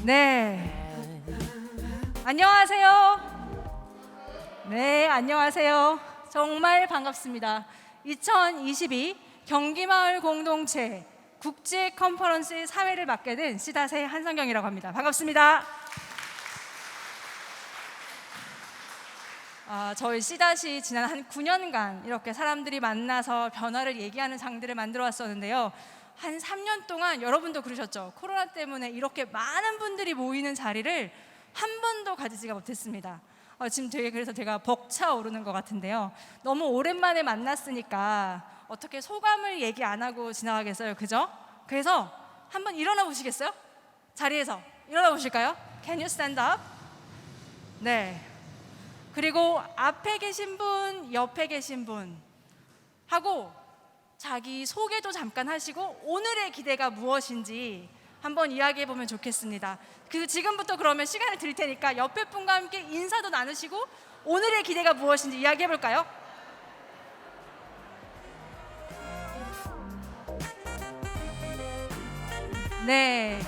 네, 안녕하세요. 네, 안녕하세요. 정말 반갑습니다. 2022 경기마을공동체 국제컨퍼런스 사회를 맡게 된 시다세 한성경이라고 합니다. 반갑습니다. 저희 시다시 지난 한 9년간 이렇게 사람들이 만나서 변화를 얘기하는 장들을 만들어 왔었는데요. 한 3년 동안 여러분도 그러셨죠. 코로나 때문에 이렇게 많은 분들이 모이는 자리를 한 번도 가지지가 못했습니다. 지금 그래서 제가 벅차오르는 것 같은데요. 너무 오랜만에 만났으니까 어떻게 소감을 얘기 안 하고 지나가겠어요, 그죠? 그래서 한번 일어나 보시겠어요? 자리에서 일어나 보실까요? Can you stand up? 네. 그리고 앞에 계신 분, 옆에 계신 분 하고 자기 소개도 잠깐 하시고 오늘의 기대가 무엇인지 한번 이야기해 보면 좋겠습니다. 지금부터 그러면 시간을 드릴 테니까 옆에 분과 함께 인사도 나누시고 오늘의 기대가 무엇인지 이야기해 볼까요? 네,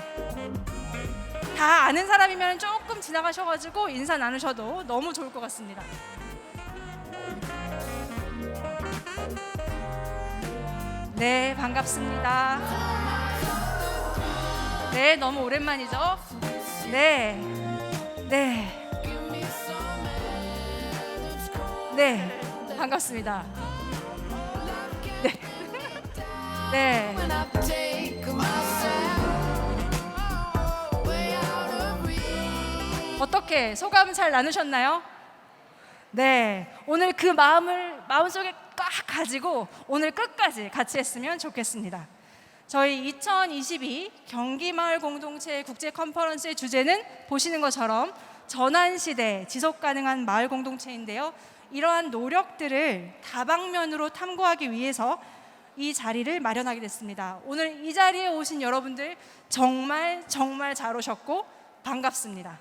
다 아는 사람이면 조금 지나가셔가지고 인사 나누셔도 너무 좋을 것 같습니다. 네, 반갑습니다. 네, 너무 오랜만이죠? 네, 네, 네, 반갑습니다. 네, 네. 어떻게 소감 잘 나누셨나요? 네, 오늘 그 마음을 마음속에 꽉 가지고 오늘 끝까지 같이 했으면 좋겠습니다. 저희 2022 경기마을공동체 국제컨퍼런스의 주제는 보시는 것처럼 전환시대 지속가능한 마을공동체인데요. 이러한 노력들을 다방면으로 탐구하기 위해서 이 자리를 마련하게 됐습니다. 오늘 이 자리에 오신 여러분들 정말 잘 오셨고 반갑습니다.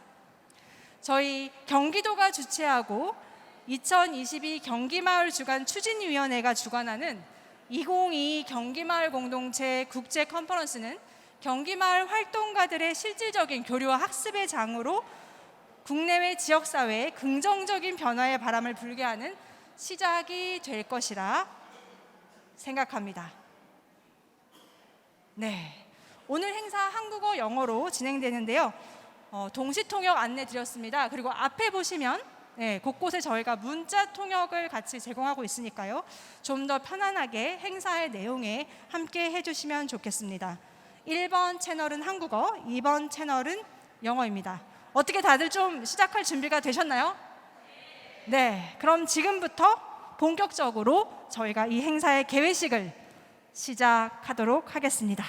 저희 경기도가 주최하고 2022 경기마을주간 추진위원회가 주관하는 2022 경기마을공동체 국제컨퍼런스는 경기마을 활동가들의 실질적인 교류와 학습의 장으로 국내외 지역사회에 긍정적인 변화의 바람을 불게 하는 시작이 될 것이라 생각합니다. 네, 오늘 행사 한국어, 영어로 진행되는데요. 동시 통역 안내 드렸습니다. 그리고 앞에 보시면 곳곳에 저희가 문자 통역을 같이 제공하고 있으니까요. 좀 더 편안하게 행사의 내용에 함께 해주시면 좋겠습니다. 1번 채널은 한국어, 2번 채널은 영어입니다. 어떻게 다들 좀 시작할 준비가 되셨나요? 네, 그럼 지금부터 본격적으로 저희가 이 행사의 개회식을 시작하도록 하겠습니다.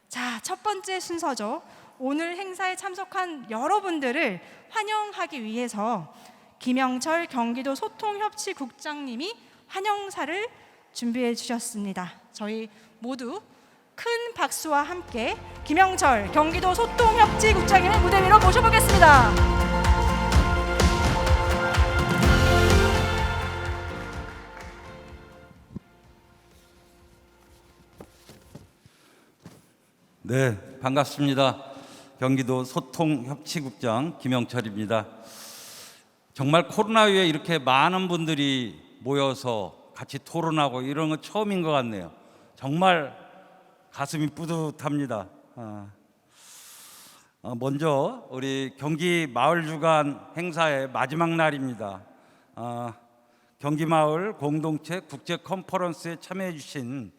자, 첫 번째 순서죠. 오늘 행사에 참석한 여러분들을 환영하기 위해서 김영철 경기도 소통협치국장님이 환영사를 준비해 주셨습니다. 저희 모두 큰 박수와 함께 김영철 경기도 소통협치국장님을 무대 위로 모셔보겠습니다. 네, 반갑습니다. 경기도 소통협치국장 김영철입니다. 정말 코로나 이후에 이렇게 많은 분들이 모여서 같이 토론하고 이런 건 처음인 것 같네요. 정말 가슴이 뿌듯합니다. 먼저 우리 경기 마을주간 행사의 마지막 날입니다. 경기마을 공동체 국제컨퍼런스에 참여해 주신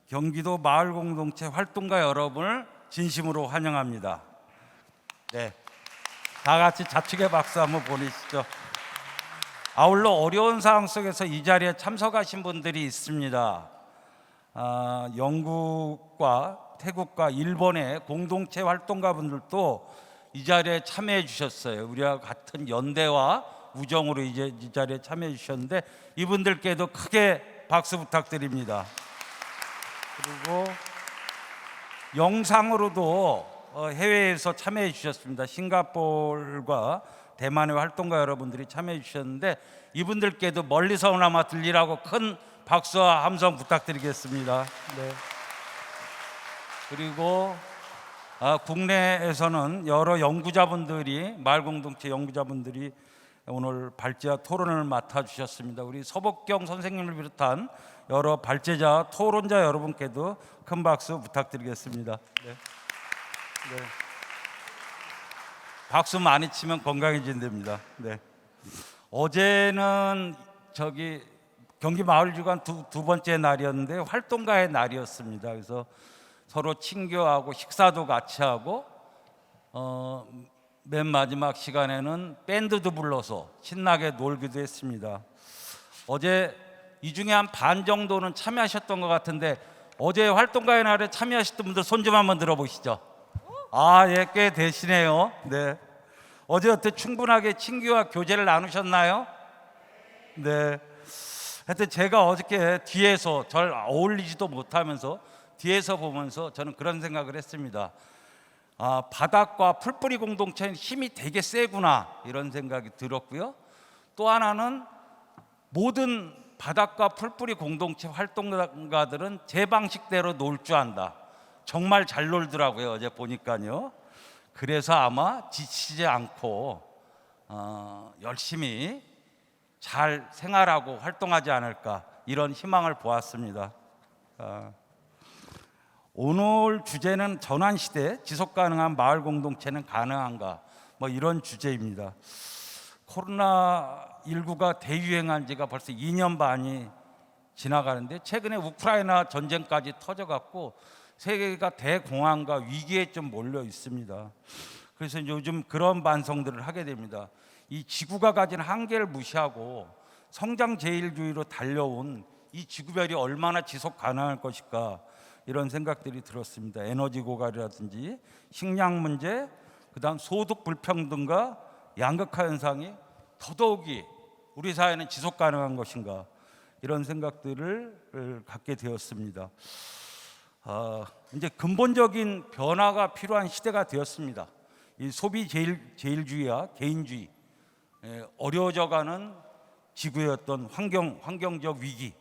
경기도 마을공동체 활동가 여러분을 진심으로 환영합니다. 네, 다 같이 좌측의 박수 한번 보내시죠. 아울러 어려운 상황 속에서 이 자리에 참석하신 분들이 있습니다. 영국과 태국과 일본의 공동체 활동가분들도 이 자리에 참여해 주셨어요. 우리와 같은 연대와 우정으로 이제 이 자리에 참여해 주셨는데 이분들께도 크게 박수 부탁드립니다. 그리고 영상으로도 해외에서 참여해 주셨습니다. 싱가포르와 대만의 활동가 여러분들이 참여해 주셨는데 이분들께도 멀리서나마 들리라고 큰 박수와 함성 부탁드리겠습니다. 네. 그리고 국내에서는 여러 연구자분들이 마을공동체 연구자분들이 오늘 발제자 토론을 맡아주셨습니다. 우리 서복경 선생님을 비롯한 여러 발제자 토론자 여러분께도 큰 박수 부탁드리겠습니다. 네. 네. 박수 많이 치면 건강해진답니다. 네. 어제는 경기마을주간 두 번째 날이었는데 활동가의 날이었습니다. 그래서 서로 친교하고 식사도 같이 하고 맨 마지막 시간에는 밴드도 불러서 신나게 놀기도 했습니다. 어제 이 중에 한 반 정도는 참여하셨던 것 같은데 어제 활동가의 날에 참여하셨던 분들 손 좀 한번 들어보시죠. 예, 꽤 되시네요. 네. 어제 어때 충분하게 친교와 교제를 나누셨나요? 네. 하여튼 제가 어저께 뒤에서 절 어울리지도 못하면서 뒤에서 보면서 저는 그런 생각을 했습니다. 바닥과 풀뿌리 공동체는 힘이 되게 세구나 이런 생각이 들었고요. 또 하나는 모든 바닥과 풀뿌리 공동체 활동가들은 제 방식대로 놀 줄 안다. 정말 잘 놀더라고요. 어제 보니까요. 그래서 아마 지치지 않고 열심히 잘 생활하고 활동하지 않을까 이런 희망을 보았습니다. 오늘 주제는 전환시대 지속가능한 마을공동체는 가능한가 뭐 이런 주제입니다. 코로나19가 대유행한 지가 벌써 2년 반이 지나가는데 최근에 우크라이나 전쟁까지 터져갖고 세계가 대공황과 위기에 좀 몰려 있습니다. 그래서 요즘 그런 반성들을 하게 됩니다. 이 지구가 가진 한계를 무시하고 성장 제일주의로 달려온 이 지구별이 얼마나 지속 가능할 것일까 이런 생각들이 들었습니다. 에너지 고갈이라든지 식량 문제, 그다음 소득 불평등과 양극화 현상이 더더욱이 우리 사회는 지속 가능한 것인가 이런 생각들을 갖게 되었습니다. 이제 근본적인 변화가 필요한 시대가 되었습니다. 이 소비 제일주의와 개인주의, 어려워져가는 지구의 어떤 환경적 위기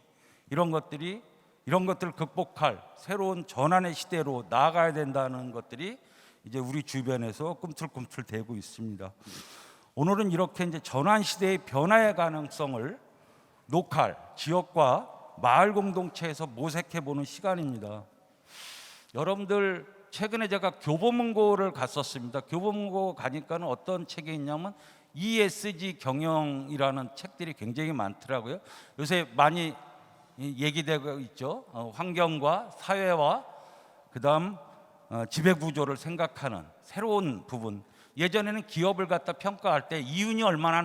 이런 것들을 극복할 새로운 전환의 시대로 나아가야 된다는 것들이 이제 우리 주변에서 꿈틀꿈틀 대고 있습니다. 오늘은 이렇게 이제 전환 시대의 변화의 가능성을 로컬, 지역과 마을 공동체에서 모색해 보는 시간입니다. 여러분들 최근에 제가 교보문고를 갔었습니다. 교보문고 가니까는 어떤 책이 있냐면 ESG 경영이라는 책들이 굉장히 많더라고요. 요새 많이 얘기되고 있죠. 환경과 사회와 그다음 지배구조를 생각하는 새로운 부분. 예전에는 기업을 갖다 평가할 때 이윤이 얼마나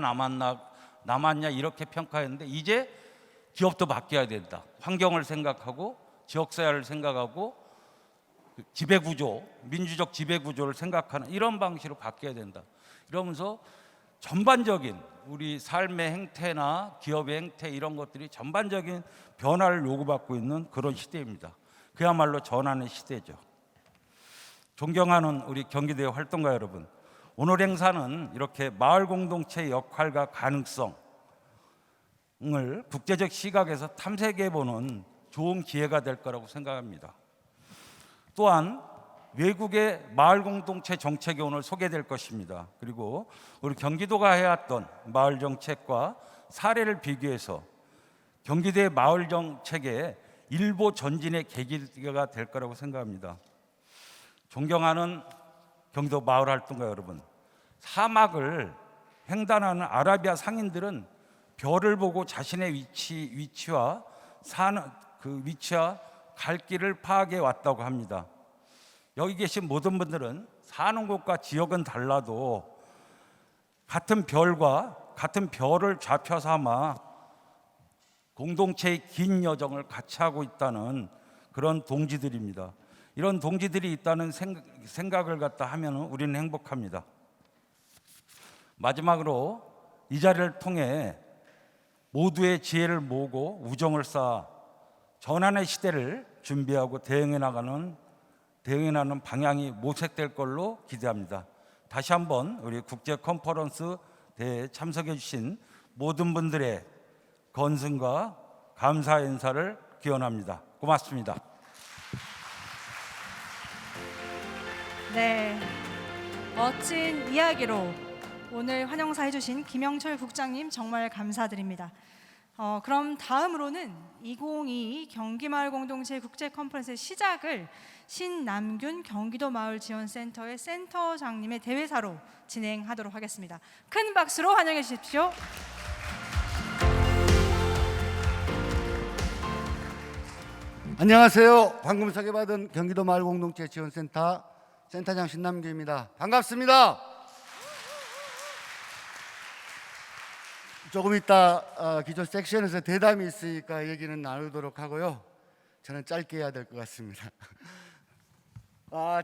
남았냐 이렇게 평가했는데 이제 기업도 바뀌어야 된다. 환경을 생각하고 지역사회를 생각하고 지배구조, 민주적 지배구조를 생각하는 이런 방식으로 바뀌어야 된다. 이러면서 전반적인 우리 삶의 행태나 기업의 행태 이런 것들이 전반적인 변화를 요구받고 있는 그런 시대입니다. 그야말로 전환의 시대죠. 존경하는 우리 경기도의 활동가 여러분, 오늘 행사는 이렇게 마을 공동체의 역할과 가능성을 국제적 시각에서 탐색해보는 좋은 기회가 될 거라고 생각합니다. 또한 외국의 마을 공동체 정책이 오늘 소개될 것입니다. 그리고 우리 경기도가 해왔던 마을 정책과 사례를 비교해서 경기도의 마을 정책의 일보 전진의 계기가 될 거라고 생각합니다. 존경하는 경기도 마을 활동가 여러분, 사막을 횡단하는 아라비아 상인들은 별을 보고 자신의 위치와 사는 그 위치와 갈 길을 파악해 왔다고 합니다. 여기 계신 모든 분들은 사는 곳과 지역은 달라도 같은 별을 좌표 삼아 공동체의 긴 여정을 같이 하고 있다는 그런 동지들입니다. 이런 동지들이 있다는 생각을 갖다 하면 우리는 행복합니다. 마지막으로 이 자리를 통해 모두의 지혜를 모으고 우정을 쌓아 전환의 시대를 준비하고 대응해 나가는 방향이 모색될 걸로 기대합니다. 다시 한번 우리 국제컨퍼런스 대회에 참석해 주신 모든 분들의 건승과 감사 인사를 기원합니다. 고맙습니다. 네, 멋진 이야기로 오늘 환영사 해주신 김영철 국장님 정말 감사드립니다. 그럼 다음으로는 2022 경기마을공동체 국제컨퍼런스의 시작을 신남균 경기도마을지원센터의 센터장님의 대회사로 진행하도록 하겠습니다. 큰 박수로 환영해 주십시오. 안녕하세요. 방금 소개받은 경기도마을공동체지원센터 센터장 신남규입니다. 반갑습니다. 조금 이따 기조 섹션에서 대담이 있으니까 얘기는 나누도록 하고요. 저는 짧게 해야 될 것 같습니다.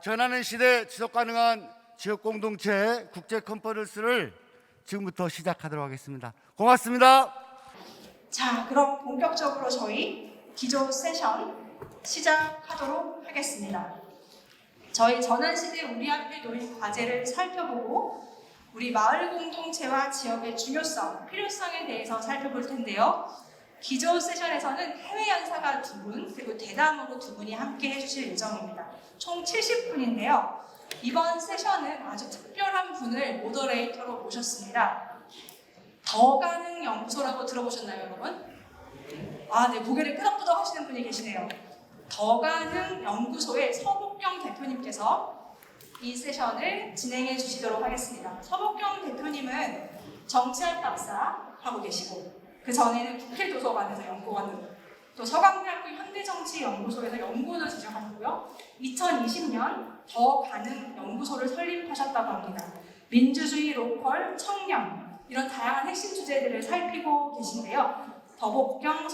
전하는 시대 지속가능한 지역공동체 국제컨퍼런스를 지금부터 시작하도록 하겠습니다. 고맙습니다. 자, 그럼 본격적으로 저희 기조세션 시작하도록 하겠습니다. 저희 전환시대 우리 앞에 놓인 과제를 살펴보고 우리 마을공동체와 지역의 중요성, 필요성에 대해서 살펴볼 텐데요. 기조 세션에서는 해외 연사가 2분, 그리고 대담으로 2분이 함께 해주실 예정입니다. 총 70분인데요. 이번 세션은 아주 특별한 분을 모더레이터로 모셨습니다. 더 가능 연구소라고 들어보셨나요, 여러분? 네, 고개를 끄덕끄덕 하시는 분이 계시네요. 더 가능 연구소의 서복경 대표님께서 이 세션을 진행해 주시도록 하겠습니다. 서복경 대표님은 정치학 박사 하고 계시고 그 전에는 국회도서관에서 연구원으로 또 서강대학교 현대정치연구소에서 연구원을 지정하셨고요. 2020년 더 가능 연구소를 설립하셨다고 합니다. 민주주의, 로컬, 청년 이런 다양한 핵심 주제들을 살피고 계신데요. 더복경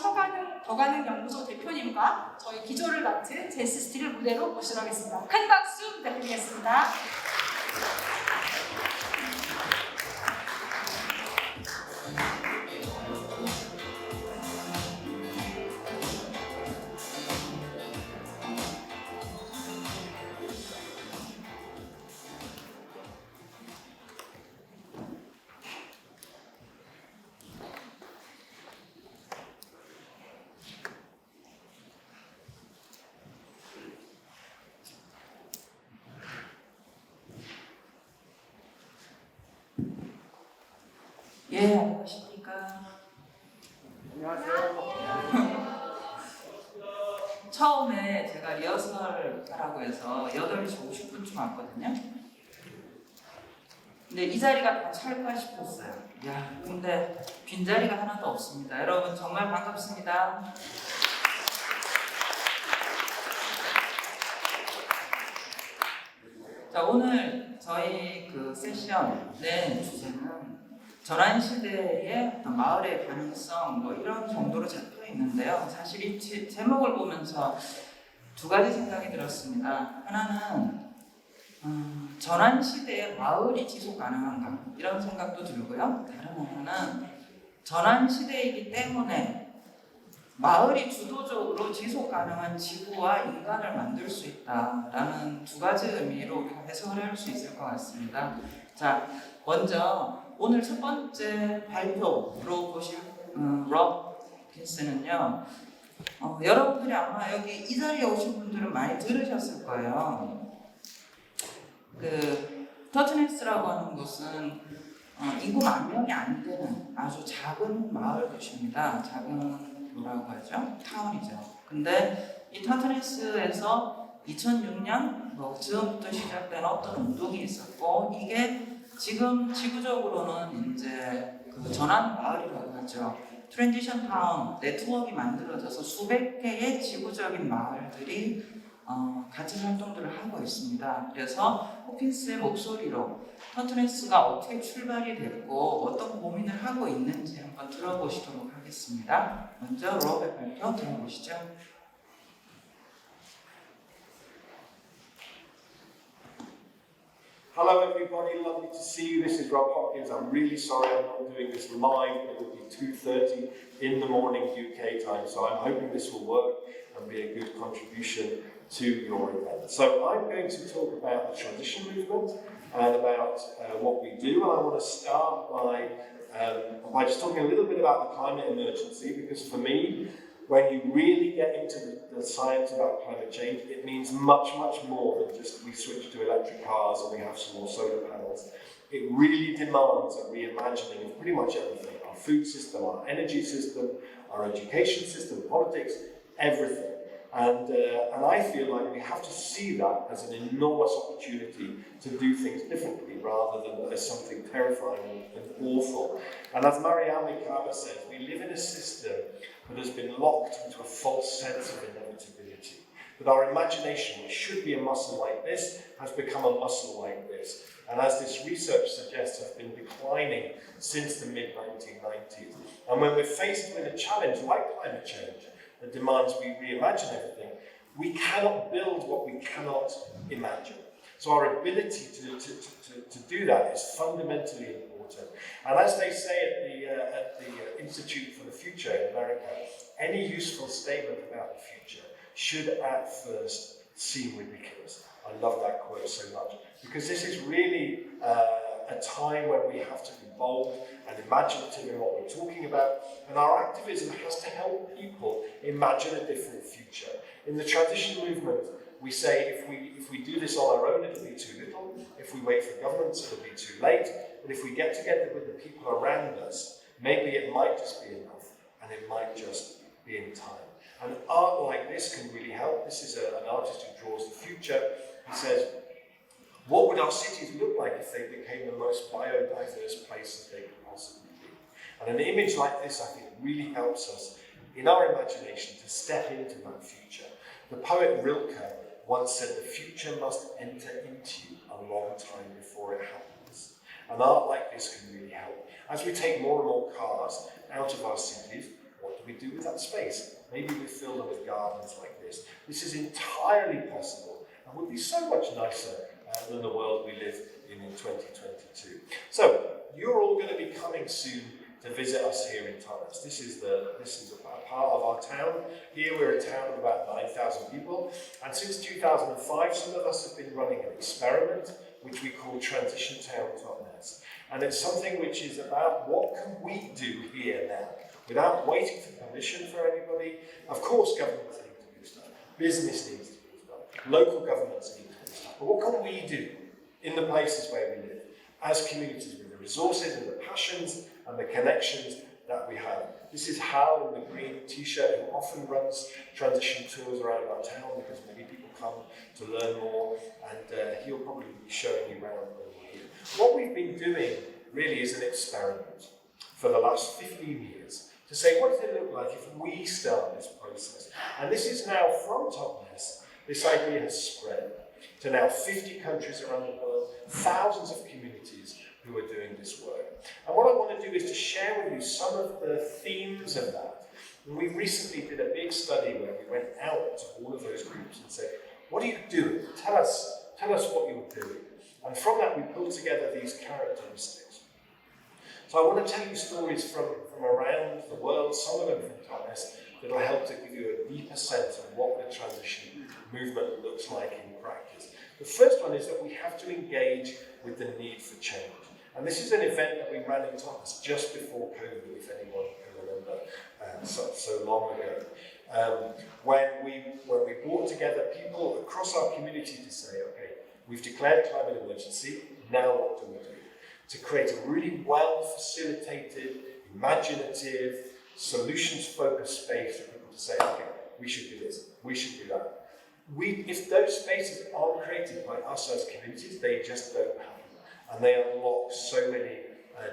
더 가능 연구소 대표님과 저희 기조를 맡은 제스스티를 무대로 모시도록 하겠습니다. 큰 박수 부탁드리겠습니다. 예, 안녕하십니까. 안녕하세요. 처음에 제가 리허설 하라고 해서 8시 50분쯤 왔거든요. 근데 이 자리가 다 찰까 싶었어요. 근데 빈자리가 하나도 없습니다. 여러분 정말 반갑습니다. 자, 오늘 저희 그 세션의 주제는 전환시대의 마을의 가능성 이런 정도로 잡혀 있는데요. 사실 이 제목을 보면서 2가지 생각이 들었습니다. 하나는 전환시대의 마을이 지속 가능한가 이런 생각도 들고요. 다른 하나는 전환시대이기 때문에 마을이 주도적으로 지속 가능한 지구와 인간을 만들 수 있다라는 2가지 의미로 우리가 해석을 할 수 있을 것 같습니다. 자, 먼저 오늘 첫 번째 발표로 보실 롭킨스는요. 여러분들이 아마 여기 이 자리에 오신 분들은 많이 들으셨을 거예요. 그 터트네스라고 하는 곳은 인구 10,000명이 안 되는 아주 작은 마을 도시입니다. 작은 뭐라고 하죠? 타운이죠. 근데 이 터트네스에서 2006년 즈음부터 시작된 어떤 운동이 있었고 이게 지금 지구적으로는 이제 그 전환 마을이라고 하죠. 트랜지션 타운 네트워크가 만들어져서 수백 개의 지구적인 마을들이 같은 활동들을 하고 있습니다. 그래서 호킨스의 목소리로 터트네스가 어떻게 출발이 됐고 어떤 고민을 하고 있는지 한번 들어보시도록 하겠습니다. 먼저 롭의 발표 들어보시죠. Hello everybody, lovely to see you. This is Rob Hopkins. I'm really sorry I'm not doing this live. It will be 2:30 in the morning UK time, so I'm hoping this will work and be a good contribution to your event. So I'm going to talk about the transition movement and about what we do, and I want to start by just talking a little bit about the climate emergency, because for me, when you really get into the science about climate change, it means much, much more than just we switch to electric cars and we have some more solar panels. It really demands a reimagining of pretty much everything. Our food system, our energy system, our education system, politics, everything. And I feel like we have to see that as an enormous opportunity to do things differently rather than as something terrifying and awful. And as Mariame Kaba says, we live in a system that has been locked into a false sense of inevitability. That our imagination, which should be a muscle like this, has become a muscle like this. And as this research suggests, has been declining since the mid-1990s. And when we're faced with a challenge like climate change, that demands we reimagine everything, we cannot build what we cannot imagine. So our ability to do that is fundamentally important. And as they say at the Institute for the Future in America, any useful statement about the future should at first seem ridiculous. I love that quote so much, because this is really a time when we have to be bold and imaginative in what we're talking about, and our activism has to help people imagine a different future. In the transition movement, we say if we do this on our own, it'll be too little. If we wait for governments, it'll be too late. But if we get together with the people around us, maybe it might just be enough, and it might just be in time. And art like this can really help. This is an artist who draws the future. He says, what would our cities look like if they became the most biodiverse place that they could possibly be? And an image like this, I think, really helps us in our imagination to step into that future. The poet Rilke once said, the future must enter into you a long time before it happens. And art like this can really help. As we take more and more cars out of our cities, what do we do with that space? Maybe we fill them with gardens like this. This is entirely possible and would be so much nicer than the world we live in 2022. So, you're all going to be coming soon to visit us here in Thomas. This is a part of our town. Here we're a town of about 9,000 people, and since 2005 some of us have been running an experiment which we call Transition Town Totnes. And it's something which is about what can we do here now, without waiting for permission for anybody. Of course governments need to do stuff, business needs to do stuff, local governments need to do stuff, but what can we do in the places where we live, as communities with the resources and the passions and the connections that we have. This is Hal in the green t-shirt, who often runs transition tours around our town because many people come to learn more, and he'll probably be showing you around here. What we've been doing really is an experiment for the last 15 years to say, what does it look like if we start this process? And this is now from Totnes, this idea has spread to now 50 countries around the world, thousands of communities who are doing this work. And what I want to do is to share with you some of the themes of that. And we recently did a big study where we went out to all of those groups and said, what are you doing? Tell us what you're doing. And from that we pulled together these characteristics. So I want to tell you stories from around the world, some of them from Thomas, that'll help to give you a deeper sense of what the transition movement looks like in practice. The first one is that we have to engage with the need for change. And this is an event that we ran in Thomas just before COVID, if anyone can remember, so long ago. When we brought together people across our community to say, okay, we've declared a climate emergency, now what do we do? To create a really well-facilitated, imaginative, solutions-focused space for people to say, okay, we should do this, we should do that. If those spaces aren't created by us as communities, they just don't happen. And they unlock so many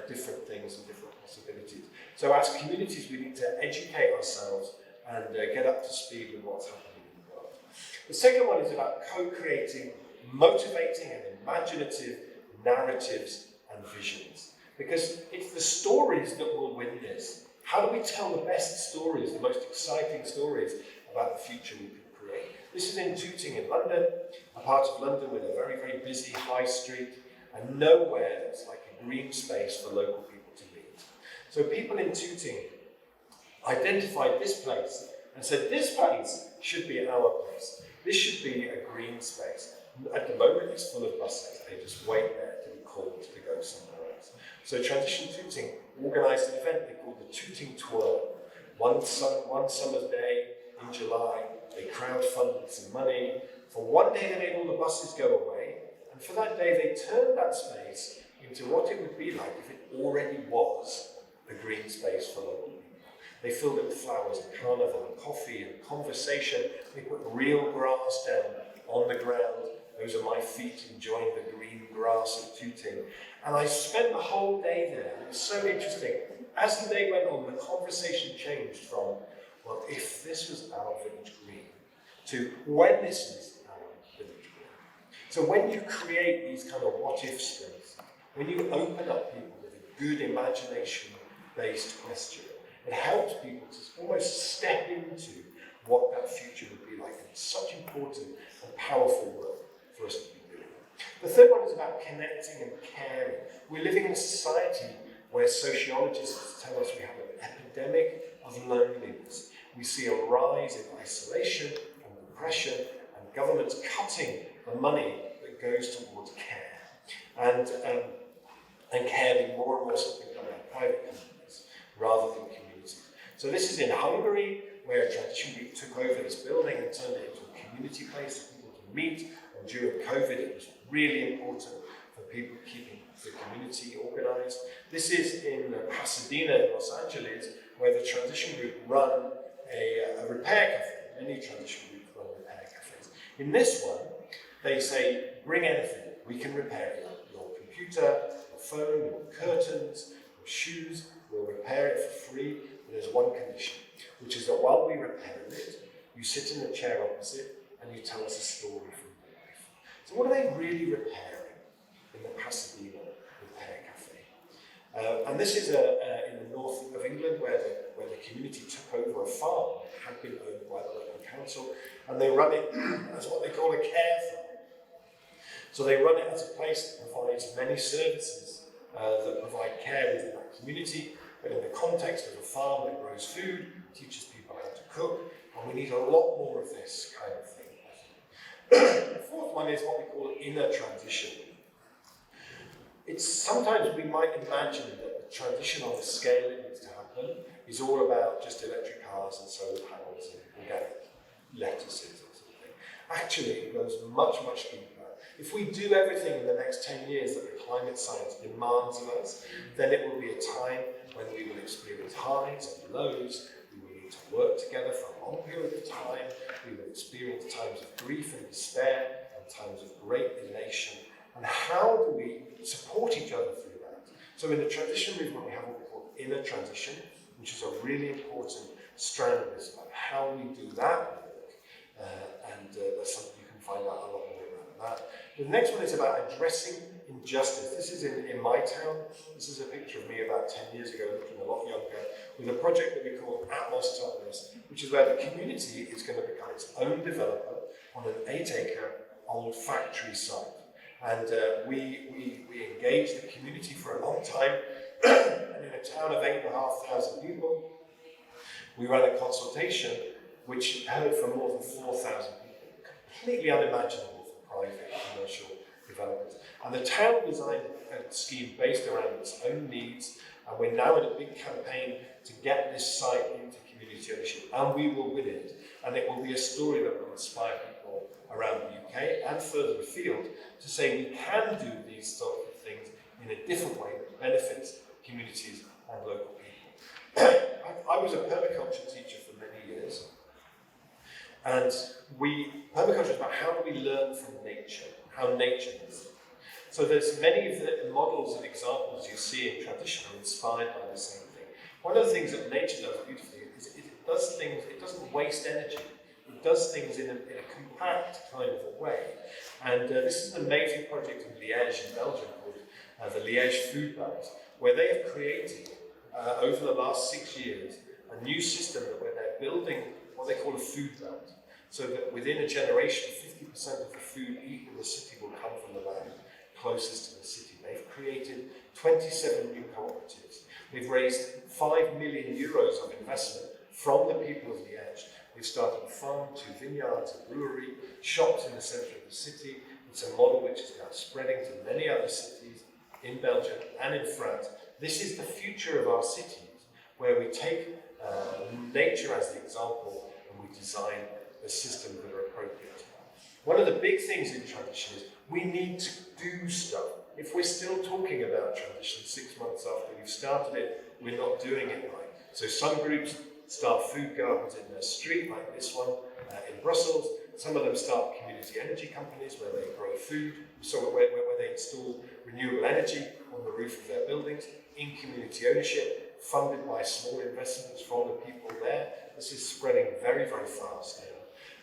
different things and different possibilities. So as communities, we need to educate ourselves and get up to speed with what's happening in the world. The second one is about co-creating, motivating and imaginative narratives and visions. Because it's the stories that will win this. How do we tell the best stories, the most exciting stories about the future we can create? This is in Tooting in London, a part of London with a very, very busy high street, and nowhere it's like a green space for local people to meet. So people in Tooting identified this place and said, this place should be our place. This should be a green space. At the moment it's full of buses. They just wait there to be called to go somewhere else. So Transition Tooting organised an event they called the Tooting Twirl, One summer's day in July, they crowdfunded some money. For one day, they made all the buses go away, and for that day, they turned that space into what it would be like if it already was a green space for local people. They filled it with flowers and carnival and coffee and conversation. They put real grass down on the ground. Those are my feet enjoying the green grass of Tooting. And I spent the whole day there. It was so interesting. As the day went on, the conversation changed from, well, if this was our village green, to when this is our village green. So when you create these kind of what-if stories, when you open up people with a good imagination-based question, it helps people to almost step into what that future would be like. And it's such important and powerful work for us to be doing. The third one is about connecting and caring. We're living in a society where sociologists tell us we have an epidemic of loneliness. We see a rise in isolation and depression, and governments cutting the money that goes towards care. And care being more and more something done by private companies rather than communities. So this is in Hungary, where Tradition Week took over this building and turned it into a community place for people to meet. And during COVID, it was really important for people keeping the community organized. This is in Pasadena, in Los Angeles, where the Transition Group run a repair cafe. Many Transition Groups run repair cafes. In this one, they say, bring anything. We can repair it. Your computer, your phone, your curtains, your shoes. We'll repair it for free. But there's one condition, which is that while we repair it, you sit in the chair opposite and you tell us a story from your life. So what are they really repairing in the Pasadena Repair Cafe? And this is in the north of England, where the community took over a farm that had been owned by the local council, and they run it as what they call a care farm. So they run it as a place that provides many services that provide care within that community, but in the context of a farm that grows food, teaches people how to cook, and we need a lot more of this kind of thing. The fourth one is what we call inner transition. It's sometimes we might imagine that the transition on the scale it needs to happen is all about just electric cars and solar panels and organic lettuces or something. Actually, it goes much, much deeper. If we do everything in the next 10 years that the climate science demands of us, then it will be a time when we will experience highs and lows. We will need to work together for a long period of time. We will experience times of grief and despair and times of great elation. And how do we support each other through that? So in the transition movement, we have what we call inner transition, which is a really important strand of this, about how we do that work. That's something you can find out a lot more about that. The next one is about addressing injustice. This is in my town. This is a picture of me about 10 years ago, looking a lot younger, with a project that we call Atmos to Atmos, which is where the community is going to become its own developer on an 8-acre old factory site. And we engaged the community for a long time, and in a town of 8,500 people, we ran a consultation which heard from more than 4,000 people, completely unimaginable for private commercial developers. And the town designed a scheme based around its own needs, and we're now in a big campaign to get this site into community ownership, and we will win it. And it will be a story that will inspire people around the UK and further afield to say we can do these sort of things in a different way that benefits communities and local people. I was a permaculture teacher for many years, and permaculture is about how do we learn from nature, how nature is. So there's many of the models and examples you see in tradition are inspired by the same thing. One of the things that nature does beautifully is it does things, it doesn't waste energy. It does things in a compact kind of a way. And this is an amazing project in Liège in Belgium called the Liège Food Bank, where they have created, over the last 6 years, a new system where they're building what they call a food belt, so that within a generation, 50% of the food eaten in the city will come from the land closest to the city. They've created 27 new cooperatives. They've raised 5 million euros of investment from the people of Liège. They've started a farm, 2 vineyards, a brewery, shops in the centre of the city. It's a model which is now spreading to many other cities in Belgium and in France. This is the future of our cities, where we take nature as the example, and we design the systems that are appropriate. One of the big things in transition is we need to do stuff. If we're still talking about transition 6 months after we've started it, we're not doing it right. So some groups start food gardens in their street, like this one in Brussels. Some of them start community energy companies where they grow food, where they install renewable energy on the roof of their buildings in community ownership, funded by small investments from the people there. This is spreading very, very fast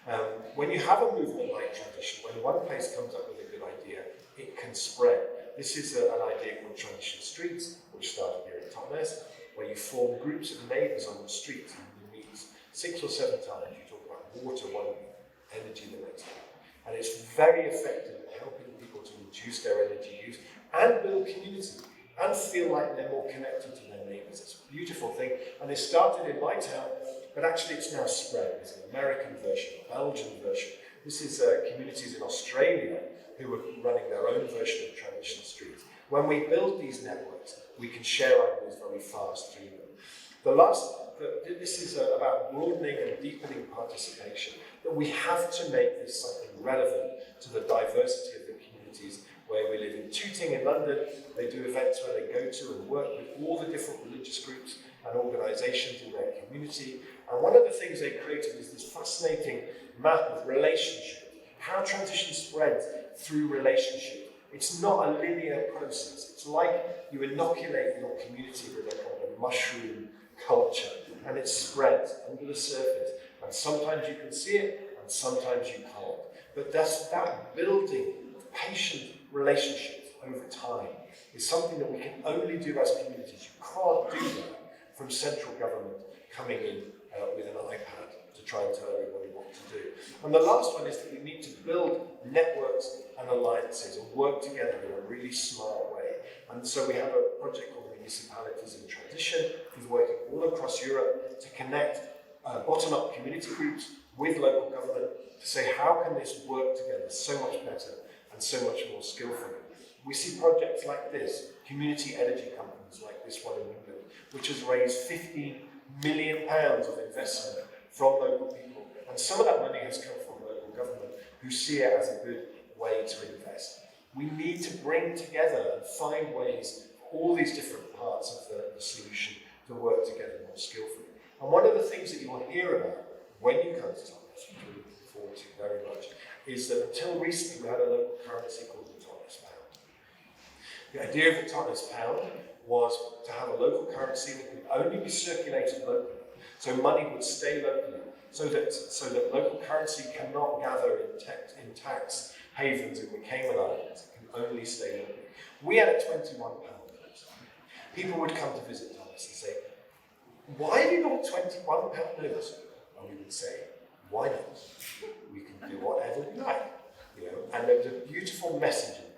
now. When you have a movement like transition, when one place comes up with a good idea, it can spread. This is an idea called Transition Streets, which started here in Totnes, where you form groups of neighbours on the street and you meet 6 or 7 times. You talk about water one week, energy the next week. And it's very effective at helping people to reduce their energy use and build community and feel like they're more connected to their neighbours. It's a beautiful thing. And it started in my town, but actually it's now spread. There's an American version, a Belgian version. This is communities in Australia who are running their own version of Transition Streets. When we build these networks, we can share ideas very fast through them. This is about broadening and deepening participation, that we have to make this something relevant to the diversity of the communities where we live. In Tooting in London, they do events where they go to and work with all the different religious groups and organisations in their community. And one of the things they created is this fascinating map of relationship, how transition spreads through relationship. It's not a linear process. It's like you inoculate your community with a kind of mushroom culture, and it spreads under the surface. And sometimes you can see it, and sometimes you can't. But that building of patient relationships over time is something that we can only do as communities. You can't do that from central government coming in with an iPad to try and tell everybody what to do. And the last one is that we need to build networks and alliances and work together in a really smart way. And so we have a project called Municipalities in Transition, who's working all across Europe to connect bottom-up community groups with local government to say how can this work together so much better and so much more skillfully. We see projects like this, community energy companies like this one in England, which has raised £15 million of investment from local people. And some of that money has come from local government who see it as a good way to invest. We need to bring together and find ways for all these different parts of the solution to work together more skillfully. And one of the things that you'll hear about when you come to Totnes, which we're looking forward to very much, is that until recently we had a local currency called the Totnes pound. The idea of the Totnes pound was to have a local currency that could only be circulated locally. So money would stay locally, so that local currency cannot gather in tax havens in the Cayman Islands. It can only stay locally. We had a £21. People would come to visit Totnes and say, "Why have you got £21 notes?" And we would say, "Why not? We can do whatever we like." And there was a beautiful message in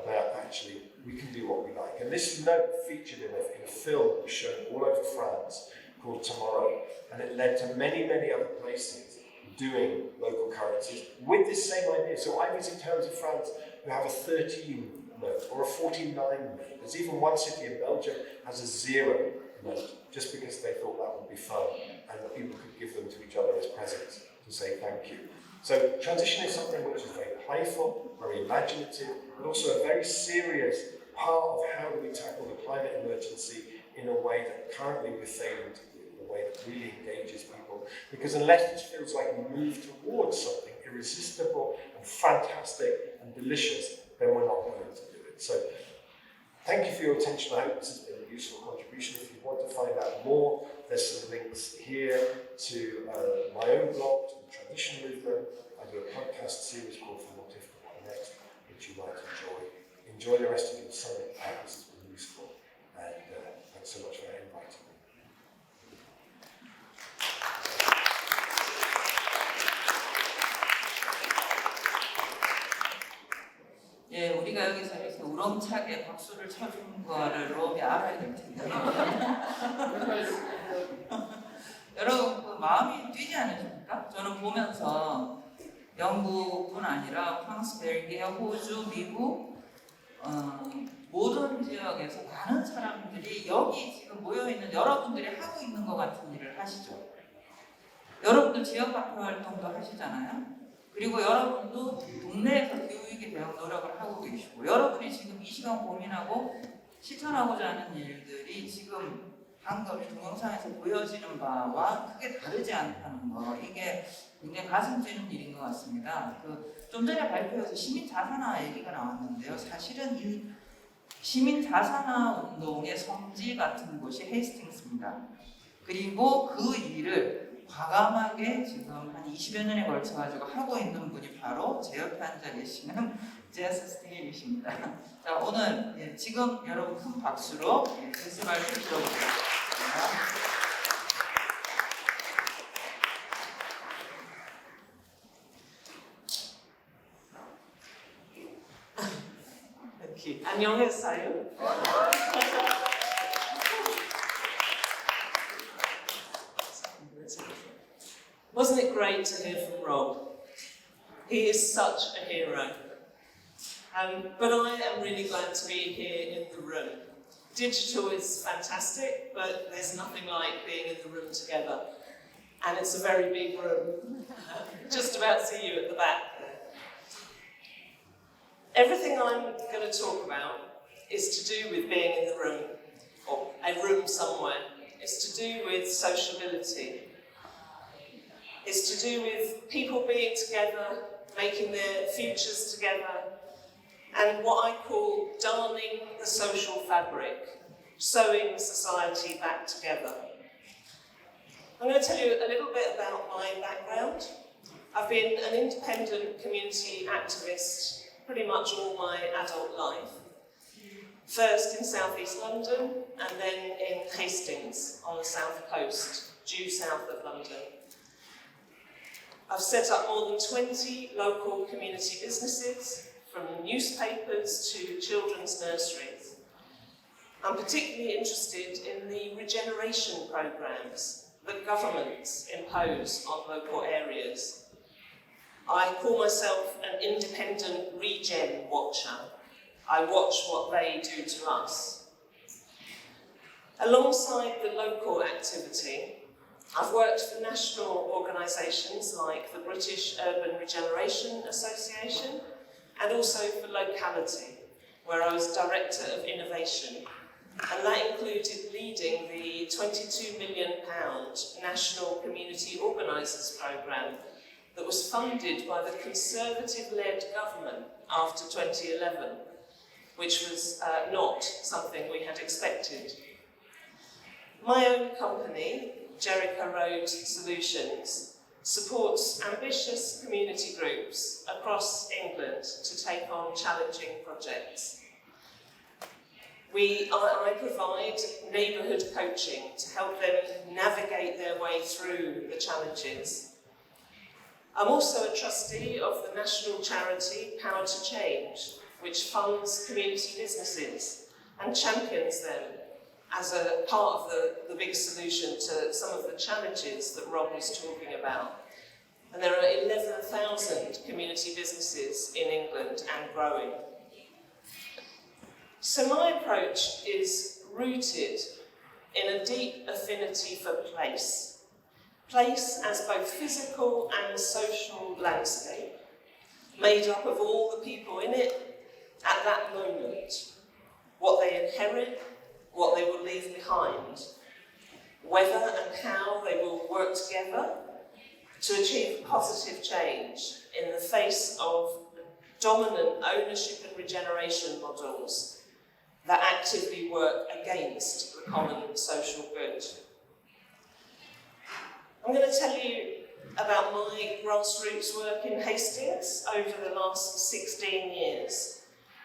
there about actually we can do what we like. And this note featured in a film that was shown all over France called Tomorrow, and it led to many, many other places doing local currencies with this same idea. So I visit towns in France who have a 13 note or a 49 note. There's even one city in Belgium has a 0 note, just because they thought that would be fun and that people could give them to each other as presents to say thank you. So transition is something which is very playful, very imaginative, but also a very serious part of how do we tackle the climate emergency in a way that currently we're failing to do, in a way that really engages people. Because unless it feels like we move towards something irresistible and fantastic and delicious, then we're not going to do it. So thank you for your attention. I hope this has been a useful contribution. If you want to find out more, there's some links here to my own blog, to the transition movement. I do a podcast series called From What If to What Next, which you might enjoy. Enjoy the rest of your summer. I hope this has been useful. And thanks so much for inviting me. 예, 우리가 여기서 이렇게 우렁차게 박수를 쳐주는 거를 롬이 알아야 될 텐데. 여러분, 그 마음이 뛰지 않으십니까? 저는 보면서 영국뿐 아니라 프랑스, 벨기에, 호주, 미국 모든 지역에서 많은 사람들이 여기 지금 모여있는 여러분들이 하고 있는 것 같은 일을 하시죠. 여러분들 지역화폐 활동도 하시잖아요. 그리고 여러분도 동네에서 기후위기 대응 노력을 하고 계시고, 여러분이 지금 이 시간 고민하고 실천하고자 하는 일들이 지금 방금 동영상에서 보여지는 바와 크게 다르지 않다는 거, 이게 굉장히 가슴 찌는 일인 것 같습니다. 좀 전에 발표에서 시민 자산화 얘기가 나왔는데요. 사실은 이 시민 자산화 운동의 성지 같은 곳이 헤이스팅스입니다. 그리고 그 일을 과감하게 지금 한 20여 년에 걸쳐 가지고 하고 있는 분이 바로 제 옆에 앉아 계시는 제스 스티브이십니다. 자, 오늘 지금 여러분 큰 박수로 제스 발표 들어보겠습니다. 안녕하세요. Wasn't it great to hear from Rob? He is such a hero. But I am really glad to be here in the room. Digital is fantastic, but there's nothing like being in the room together. And it's a very big room. Just about see you at the back there. Everything I'm going to talk about is to do with being in the room, or a room somewhere. It's to do with sociability. It's to do with people being together, making their futures together, and what I call darning the social fabric, sewing society back together. I'm going to tell you a little bit about my background. I've been an independent community activist pretty much all my adult life. First in South East London, and then in Hastings on the south coast, due south of London. I've set up more than 20 local community businesses, from newspapers to children's nurseries. I'm particularly interested in the regeneration programs that governments impose on local areas. I call myself an independent regen watcher. I watch what they do to us. Alongside the local activity, I've worked for national organisations like the British Urban Regeneration Association, and also for locality, where I was Director of Innovation. And that included leading the £22 million National Community Organisers Programme that was funded by the Conservative-led government after 2011, which was not something we had expected. My own company, Jericho Road Solutions, supports ambitious community groups across England to take on challenging projects. I provide neighbourhood coaching to help them navigate their way through the challenges. I'm also a trustee of the national charity Power to Change, which funds community businesses and champions them as a part of the big solution to some of the challenges that Rob was talking about. And there are 11,000 community businesses in England and growing. So my approach is rooted in a deep affinity for place. Place as both physical and social landscape, made up of all the people in it at that moment, what they inherit, what they will leave behind, whether and how they will work together to achieve positive change in the face of dominant ownership and regeneration models that actively work against the common social good. I'm going to tell you about my grassroots work in Hastings over the last 16 years,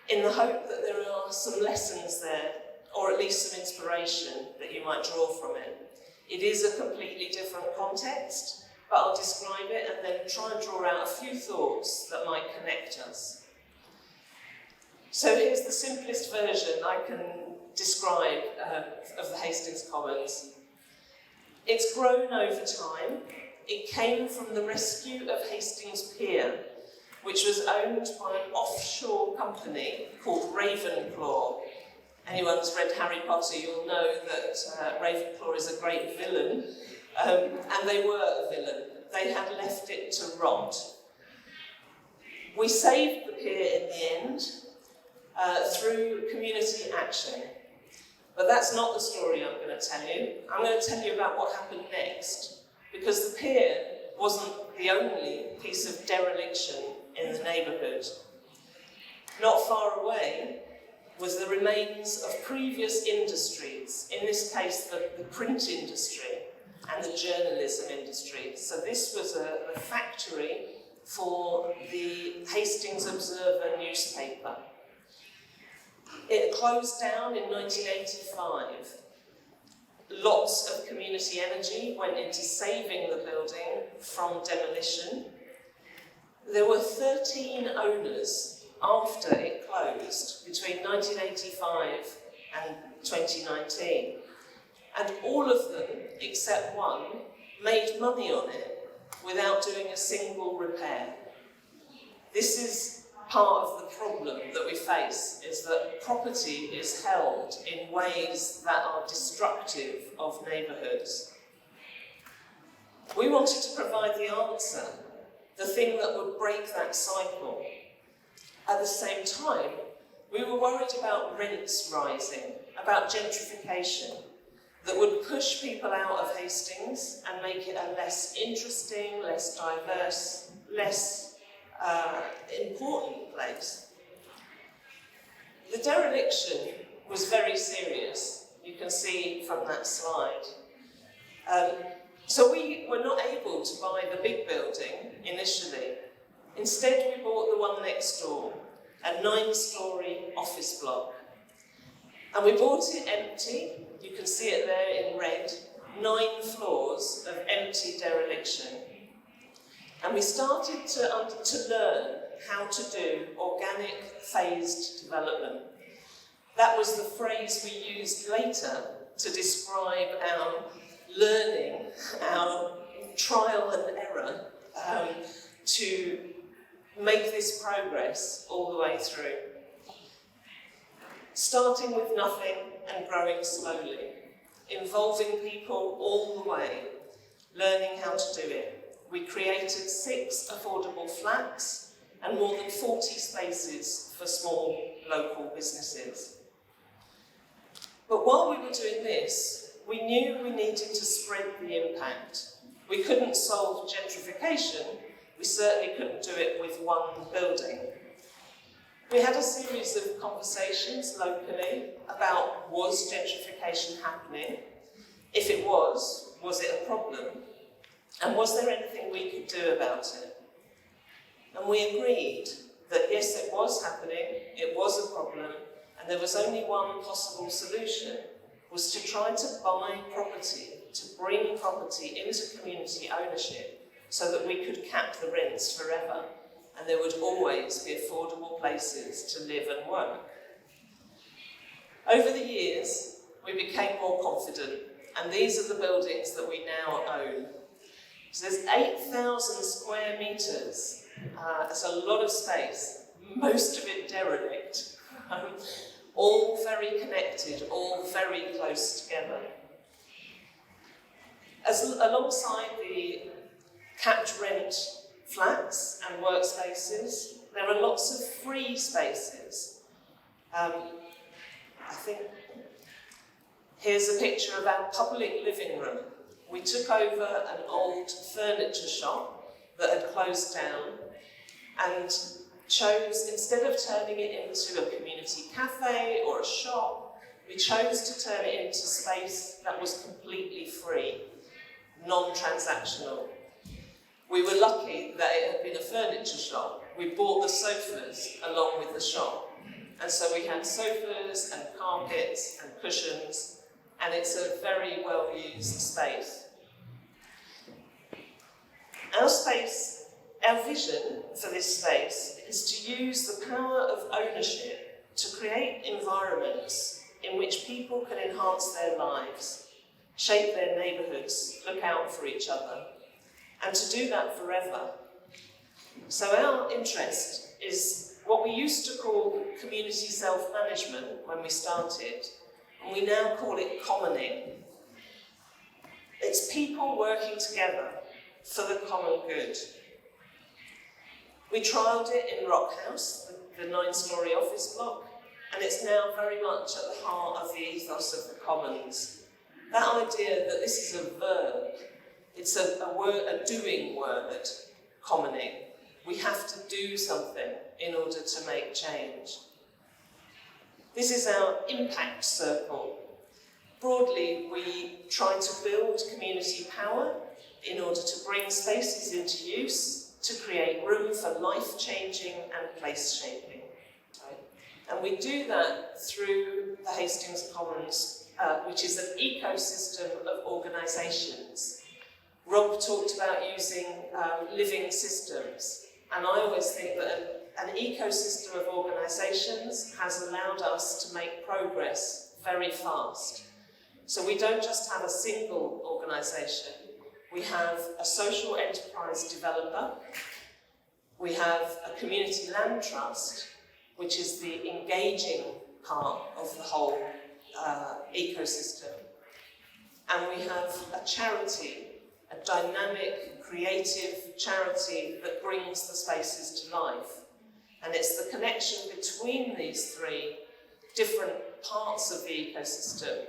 in the hope that there are some lessons there, or at least some inspiration that you might draw from it. It is a completely different context, but I'll describe it and then try and draw out a few thoughts that might connect us. So here's the simplest version I can describe of the Hastings Commons. It's grown over time. It came from the rescue of Hastings Pier, which was owned by an offshore company called Ravenclaw. Anyone who's read Harry Potter, you'll know that Ravenclaw is a great villain, and they were a villain. they had left it to rot. We saved the pier in the end through community action. But that's not the story I'm going to tell you. I'm going to tell you about what happened next, because the pier wasn't the only piece of dereliction in the neighbourhood. Not far away was the remains of previous industries, in this case the print industry and the journalism industry. So this was a factory for the Hastings Observer newspaper. It closed down in 1985. Lots of community energy went into saving the building from demolition. There were 13 owners after it closed between 1985 and 2019. And all of them, except one, made money on it without doing a single repair. This is part of the problem that we face, is that property is held in ways that are destructive of neighbourhoods. We wanted to provide the answer, the thing that would break that cycle. At the same time, we were worried about rents rising, about gentrification, that would push people out of Hastings and make it a less interesting, less diverse, less important place. The dereliction was very serious. You can see from that slide. So we were not able to buy the big building initially. Instead, we bought the one next door, a 9-storey office block. And we bought it empty. You can see it there in red, 9 floors of empty dereliction. And we started to learn how to do organic phased development. That was the phrase we used later to describe our learning, our trial and error, to make this progress all the way through. Starting with nothing and growing slowly, involving people all the way, learning how to do it. We created 6 affordable flats and more than 40 spaces for small local businesses. But while we were doing this, we knew we needed to spread the impact. We couldn't solve gentrification, we certainly couldn't do it with one building. We had a series of conversations locally about, was gentrification happening? If it was it a problem? And was there anything we could do about it? And we agreed that yes, it was happening, it was a problem, and there was only one possible solution, was to try to buy property, to bring property into community ownership so that we could cap the rents forever, and there would always be affordable places to live and work. Over the years, we became more confident, and these are the buildings that we now own. So there's 8,000 square metres. It's a lot of space, most of it derelict, all very connected, all very close together. Alongside the capped rent flats and workspaces, there are lots of free spaces. I think here's a picture of our public living room. We took over an old furniture shop that had closed down and chose, instead of turning it into a community cafe or a shop, we chose to turn it into space that was completely free, non-transactional. We were lucky that it had been a furniture shop. We bought the sofas along with the shop. And so we had sofas and carpets and cushions, and it's a very well-used space. Our vision for this space is to use the power of ownership to create environments in which people can enhance their lives, shape their neighbourhoods, look out for each other, and to do that forever. So our interest is what we used to call community self-management when we started, and we now call it commoning. It's people working together for the common good. We trialled it in Rock House, the 9-storey office block, and it's now very much at the heart of the ethos of the Commons. That idea that this is a verb, it's a word, a doing word, commoning. We have to do something in order to make change. This is our impact circle. Broadly, we try to build community power in order to bring spaces into use to create room for life-changing and place-shaping. Right? And we do that through the Hastings Commons, which is an ecosystem of organisations. Rob talked about using living systems, and I always think that an ecosystem of organisations has allowed us to make progress very fast. So we don't just have a single organisation, we have a social enterprise developer, we have a community land trust, which is the engaging part of the whole ecosystem, and we have a charity, a dynamic, creative charity that brings the spaces to life. And it's the connection between these three different parts of the ecosystem,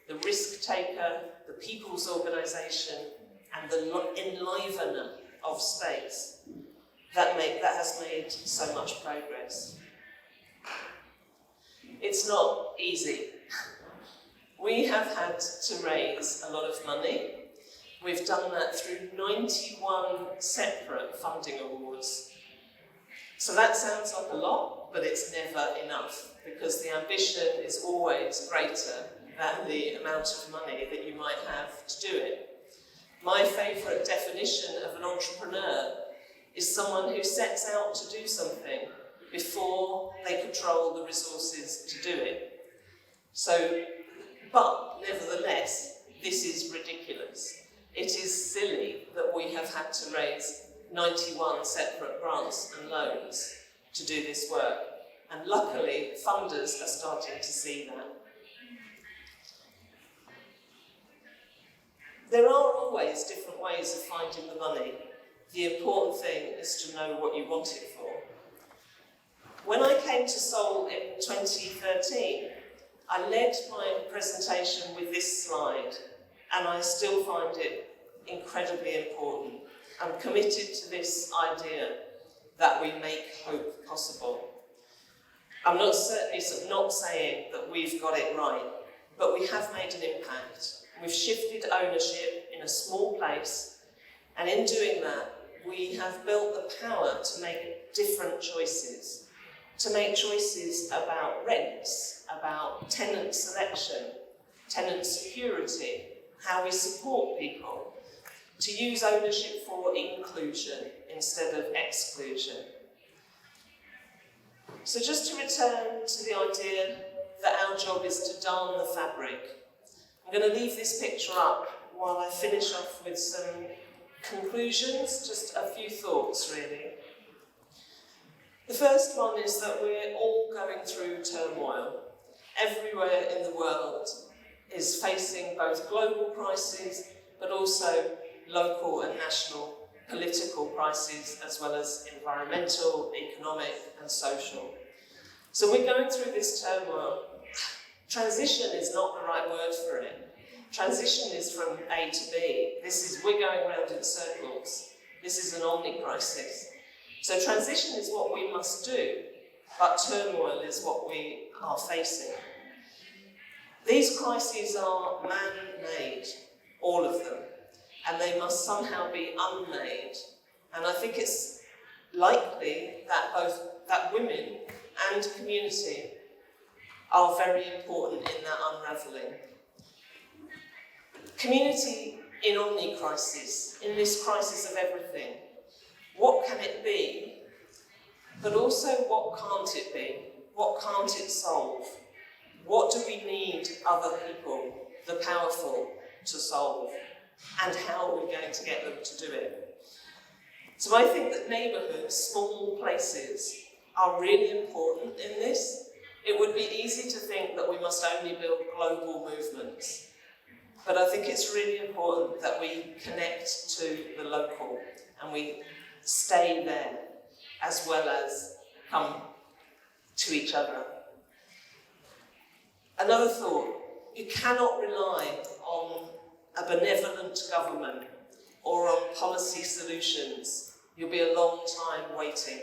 the risk taker, the people's organisation, and the enlivener of space, that has made so much progress. It's not easy. We have had to raise a lot of money. We've done that through 91 separate funding awards. So that sounds like a lot, but it's never enough, because the ambition is always greater than the amount of money that you might have to do it. My favourite definition of an entrepreneur is someone who sets out to do something before they control the resources to do it. So, but nevertheless, this is ridiculous. It is silly that we have had to raise 91 separate grants and loans to do this work. And luckily, funders are starting to see that. There are always different ways of finding the money. The important thing is to know what you want it for. When I came to Seoul in 2013, I led my presentation with this slide, and I still find it incredibly important. I'm committed to this idea that we make hope possible. I'm not saying that we've got it right, but we have made an impact. We've shifted ownership in a small place, and in doing that, we have built the power to make different choices. To make choices about rents, about tenant selection, tenant security, how we support people, to use ownership for inclusion instead of exclusion. So just to return to the idea that our job is to darn the fabric, I'm going to leave this picture up while I finish off with some conclusions, just a few thoughts really. The first one is that we're all going through turmoil. Everywhere in the world is facing both global crises, but also local and national political crises, as well as environmental, economic, and social. So we're going through this turmoil. Transition is not the right word for it. Transition is from A to B. We're going round in circles. This is an omni-crisis. So transition is what we must do, but turmoil is what we are facing. These crises are man-made, all of them, and they must somehow be unmade. And I think it's likely that women and community are very important in that unravelling. Community in omni-crisis, in this crisis of everything. What can it be? But also, what can't it be? What can't it solve? What do we need other people, the powerful, to solve? And how are we going to get them to do it? So I think that neighbourhoods, small places, are really important in this. It would be easy to think that we must only build global movements. But I think it's really important that we connect to the local and we stay there as well as come to each other. Another thought, you cannot rely on a benevolent government or on policy solutions. You'll be a long time waiting.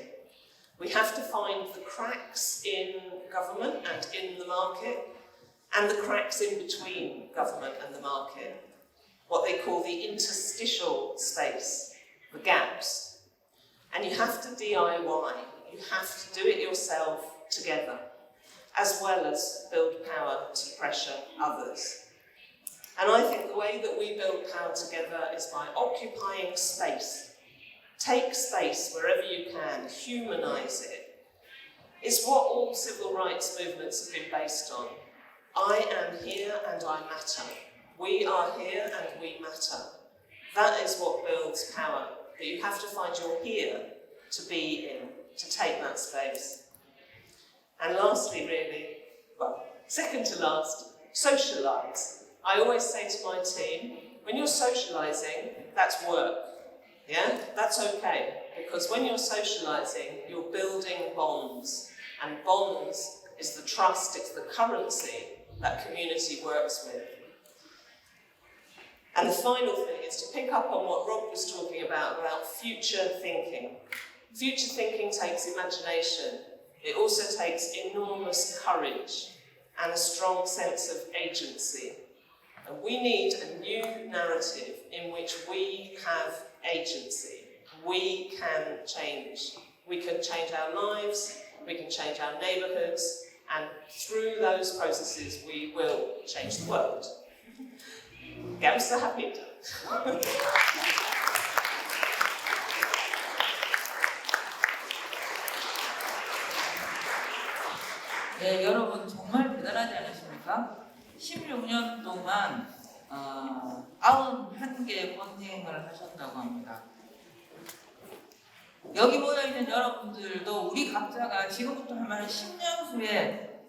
We have to find the cracks in government and in the market, and the cracks in between government and the market, what they call the interstitial space, the gaps. And you have to DIY, you have to do it yourself together, as well as build power to pressure others. And I think the way that we build power together is by occupying space. Take space wherever you can, humanise it. It's what all civil rights movements have been based on. I am here and I matter. We are here and we matter. That is what builds power. But you have to find your here to be in, to take that space. And lastly, really, well, second to last, socialise. I always say to my team, when you're socialising, that's work. Yeah, that's okay, because when you're socialising, you're building bonds, and bonds is the trust, it's the currency that community works with. And the final thing is to pick up on what Rob was talking about future thinking. Future thinking takes imagination. It also takes enormous courage and a strong sense of agency. And we need a new narrative in which we have agency. We can change. We can change our lives, we can change our neighbourhoods, and through those processes we will change the world. 감사합니다. 네, 여러분 정말 대단하지 않으십니까? 16년 동안 91개의 펀딩을 하셨다고 합니다. 여기 모여있는 여러분들도 우리 각자가 지금부터 하면 10년 후에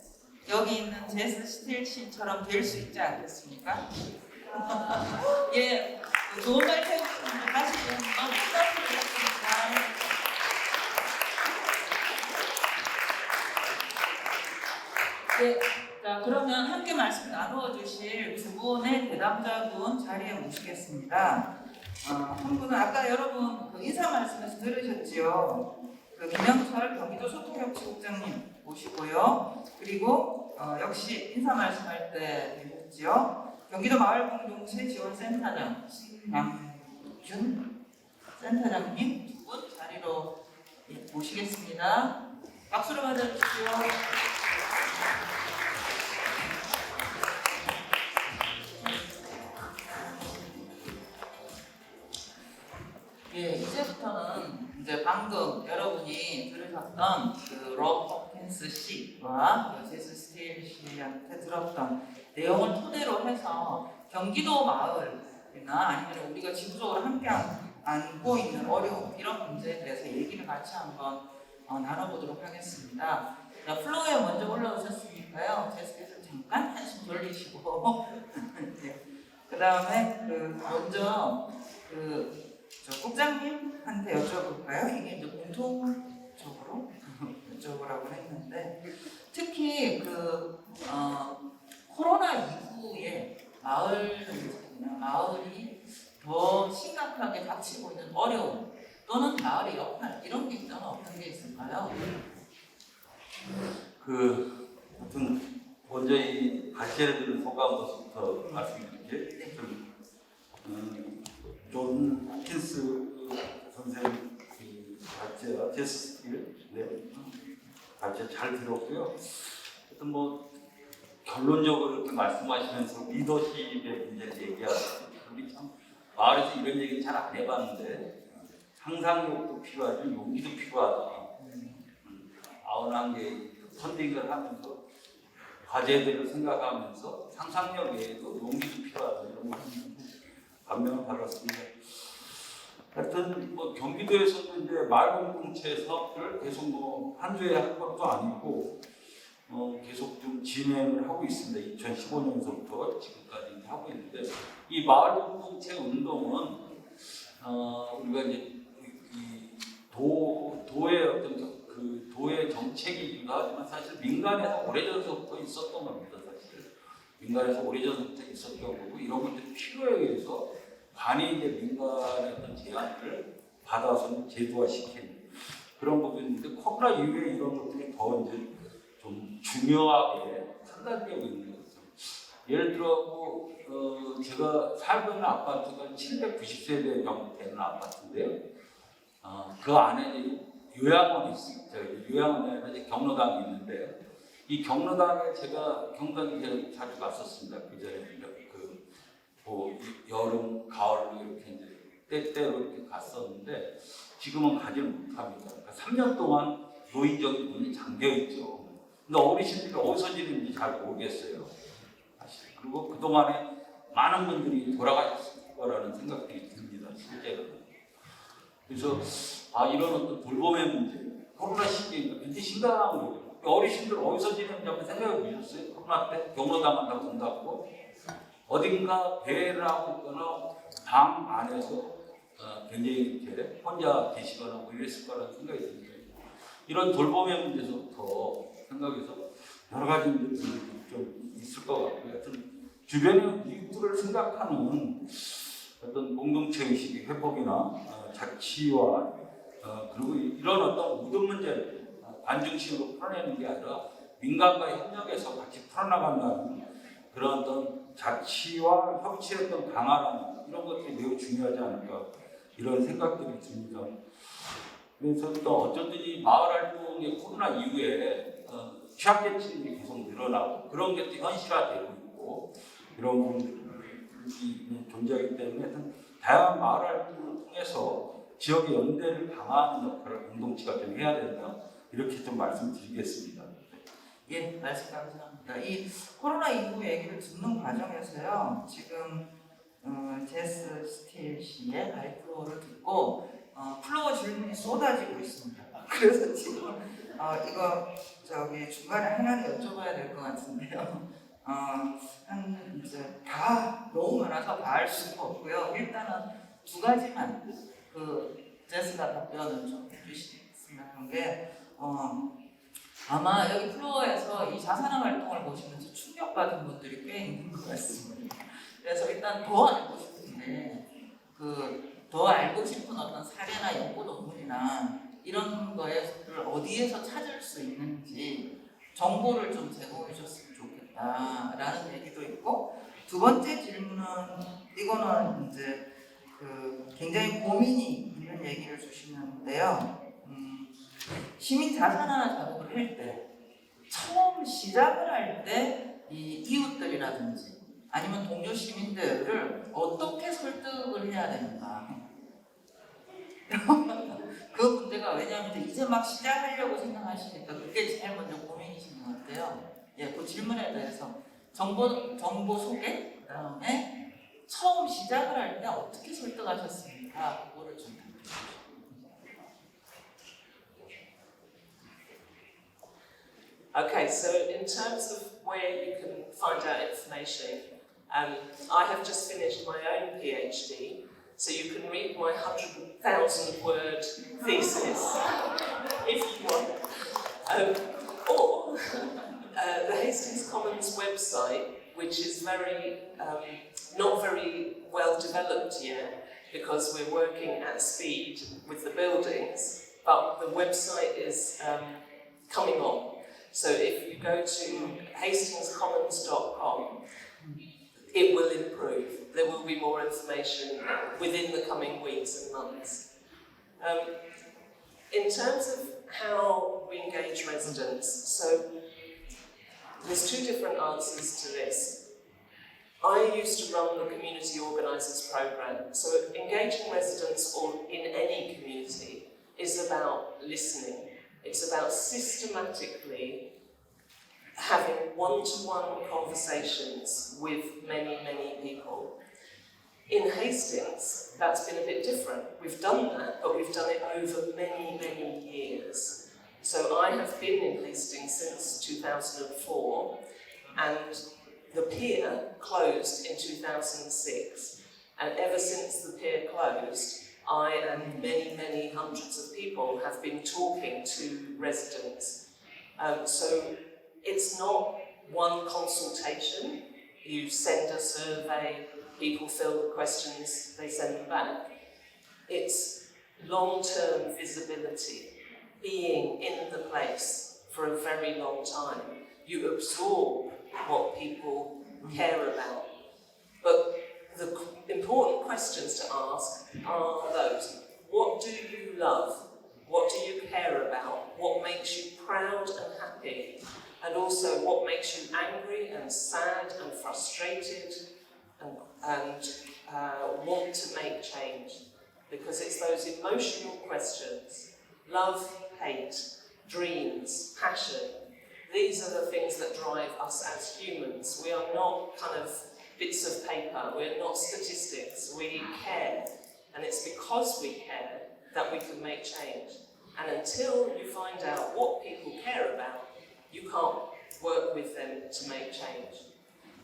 여기 있는 제스 스틸씨처럼 될 수 있지 않겠습니까? 예, 좋은 말 해주셨습니다. 다시 너무 부탁드리겠습니다. 네, 자, 그러면 함께 말씀 나누어 주실 두 분의 대담자분 자리에 모시겠습니다. 한 분은 아까 여러분 그 인사 말씀에서 들으셨지요. 그 김영철 경기도 소통협치국장님 모시고요. 그리고 역시 인사 말씀할 때 계셨지요. 경기도 마을공동체지원센터장 신남준 센터장님 두 분 자리로 모시겠습니다. 박수로 맞아주십시오. 예, 이제부터는 이제 방금 여러분이 들으셨던 그 롭 허킨스 씨와 제스 스틸 씨한테 들었던 내용을 토대로 해서 경기도 마을이나 아니면 우리가 지구적으로 함께 안고 있는 어려움 이런 문제에 대해서 얘기를 같이 한번 나눠보도록 하겠습니다. 자, 플로어에 먼저 올라오셨으니까요. 제스께서 잠깐 한숨 돌리시고 네. 그 다음에 먼저 저 국장님한테 여쭤볼까요? 이게 이제 공통적으로 여쭤보라고 했는데 특히 코로나 이후에 마을이 더 심각하게 닥치고 있는 어려움 또는 마을의 역할 이런 게 있다면 어떤 게 있을까요? 하여튼 먼저 이 발제를 들은 소감부터 말씀드릴게요. 존 호킨스 선생님 발제와 제스 스틸 발제 잘 들었고요. 하여튼 결론적으로 이렇게 말씀하시면서 리더십의 문제를 얘기하고 우리 참 마을에서 이런 얘기는 잘 안 해봤는데 상상력도 필요하죠. 용기도 필요하다. 91개 펀딩을 하면서 과제들을 생각하면서 상상력 외에도 용기도 필요하다. 이런 감명을 받았습니다. 하여튼 경기도에서도 이제 마을공동체 사업들을 계속 한 주에 한 것도 아니고 계속 좀 진행을 하고 있습니다. 2015년서부터 지금까지 이렇게 하고 있는데 이 마을 공동체 운동은 우리가 이제 이 도의 어떤 그 도의 정책이기도 하지만 사실 민간에서 오래전부터 있었던 겁니다. 사실 민간에서 오래전부터 있었던 거고 이런 것들이 필요에 의해서 관이 이제 민간의 어떤 제안을 받아서 제도화시킨 그런 부분인데 코로나 이후에 이런 것들이 더 이제 좀 중요하게 판단되고 있는 거죠. 예를 들어 제가 살고 있는 아파트가 790세대 정도 되는 아파트인데요. 그 안에 이제 요양원이 있습니다. 요양원에 이제 경로당이 있는데 이 경로당에 제가 경로당에 자주 갔었습니다. 그 전에 뭐 여름, 가을로 이렇게 이제 때때로 이렇게 갔었는데 지금은 가지를 못합니다. 그러니까 3년 동안 노인정이 문이 잠겨 있죠. 근데 어르신들이 어디서 지는지 잘 모르겠어요. 사실. 그리고 그 동안에 많은 분들이 돌아가셨을 거라는 생각이 듭니다. 실제로. 그래서 이런 어떤 돌봄의 문제, 코로나 시기에 굉장히 심각한 거예요. 어르신들 어디서 지내는지 한번 생각해 보셨어요? 코로나 때 경로당한다고 본다고 어딘가 배를 하고 있거나 방 안에서 굉장히 이렇게 혼자 계시거나 뭐 이랬을 거라는 생각이 듭니다. 이런 돌봄의 문제에서부터 생각해서 여러 가지 문제들이 좀 있을 것 같고요. 하여튼 주변의 이웃들을 생각하는 어떤 공동체 의식의 회복이나 자치와 그리고 이런 어떤 모든 문제를 관중식으로 풀어내는 게 아니라 민간과 협력해서 같이 풀어나간다는 그런 어떤 자치와 협치의 어떤 강화라는 이런 것들이 매우 중요하지 않을까 이런 생각들이 듭니다. 그래서 또 어쨌든 이 마을 활동의 코로나 이후에 취약계층이 계속 늘어나고 그런 게 또 현실화되고 있고 이런 부분들이 존재하기 때문에 다양한 마을 활동을 통해서 지역의 연대를 강화하는 역할을 공동체가 좀 해야 된다 이렇게 좀 말씀드리겠습니다. 예, 말씀 감사합니다. 이 코로나 이후 얘기를 듣는 과정에서요, 지금 제스 스틸 씨의 발표를 듣고 플로어 질문이 쏟아지고 있습니다. 그래서 지금 이거 중간에 하나는 여쭤봐야 될 것 같은데요. 한 이제 다 너무 많아서 다 할 수가 없고요. 일단은 두 가지만 제스가 답변을 좀 해주시겠으면 하는 게 아마 여기 플로어에서 이 자산화 활동을 보시면서 충격받은 분들이 꽤 있는 것 같습니다. 그래서 일단 더 알고 싶은데 더 알고 싶은 어떤 사례나 연구 논문이나 이런 거를 어디에서 찾을 수 있는지 정보를 좀 제공해 줬으면 좋겠다라는 얘기도 있고 두 번째 질문은 이거는 이제 굉장히 고민이 있는 얘기를 주시는데요. 시민 자산화 작업을 할 때 처음 시작을 할 때 이 이웃들이라든지 아니면 동료 시민들을 어떻게 설득을 해야 되는가 그 문제가 왜냐하면 이제 막 시작하려고 생각하시니까 그게 제일 먼저 고민이신 것 같아요. 예, 그 질문에 대해서 정보 소개 그다음에 처음 시작을 할 때 어떻게 설득하셨습니까? 그거를 좀 Okay, so in terms of where you can find out information, I have just finished my own PhD, so you can read my 100,000 word thesis if you want. Or the Hastings Commons website, which is not very well developed yet because we're working at speed with the buildings, but the website is coming on. So if you go to hastingscommons.com, it will improve. There will be more information within the coming weeks and months. In terms of how we engage residents, so there's two different answers to this. I used to run the Community Organisers Programme, so engaging residents in any community is about listening. It's about systematically having one-to-one conversations with many, many people. In Hastings, that's been a bit different. We've done that, but we've done it over many, many years. So I have been in Hastings since 2004, and the pier closed in 2006, and ever since the pier closed, I and many hundreds of people have been talking to residents. So it's not one consultation. You send a survey, people fill the questions, they send them back. It's long-term visibility, being in the place for a very long time. You absorb what people care about. But the important questions to ask are those: what do you love? What do you care about? What makes you proud and happy? And also what makes you angry and sad and frustrated and want to make change? Because it's those emotional questions, love, hate, dreams, passion. These are the things that drive us as humans. We are not kind of bits of paper, we're not statistics, we care. And it's because we care that we can make change. And until you find out what people care about, you can't work with them to make change.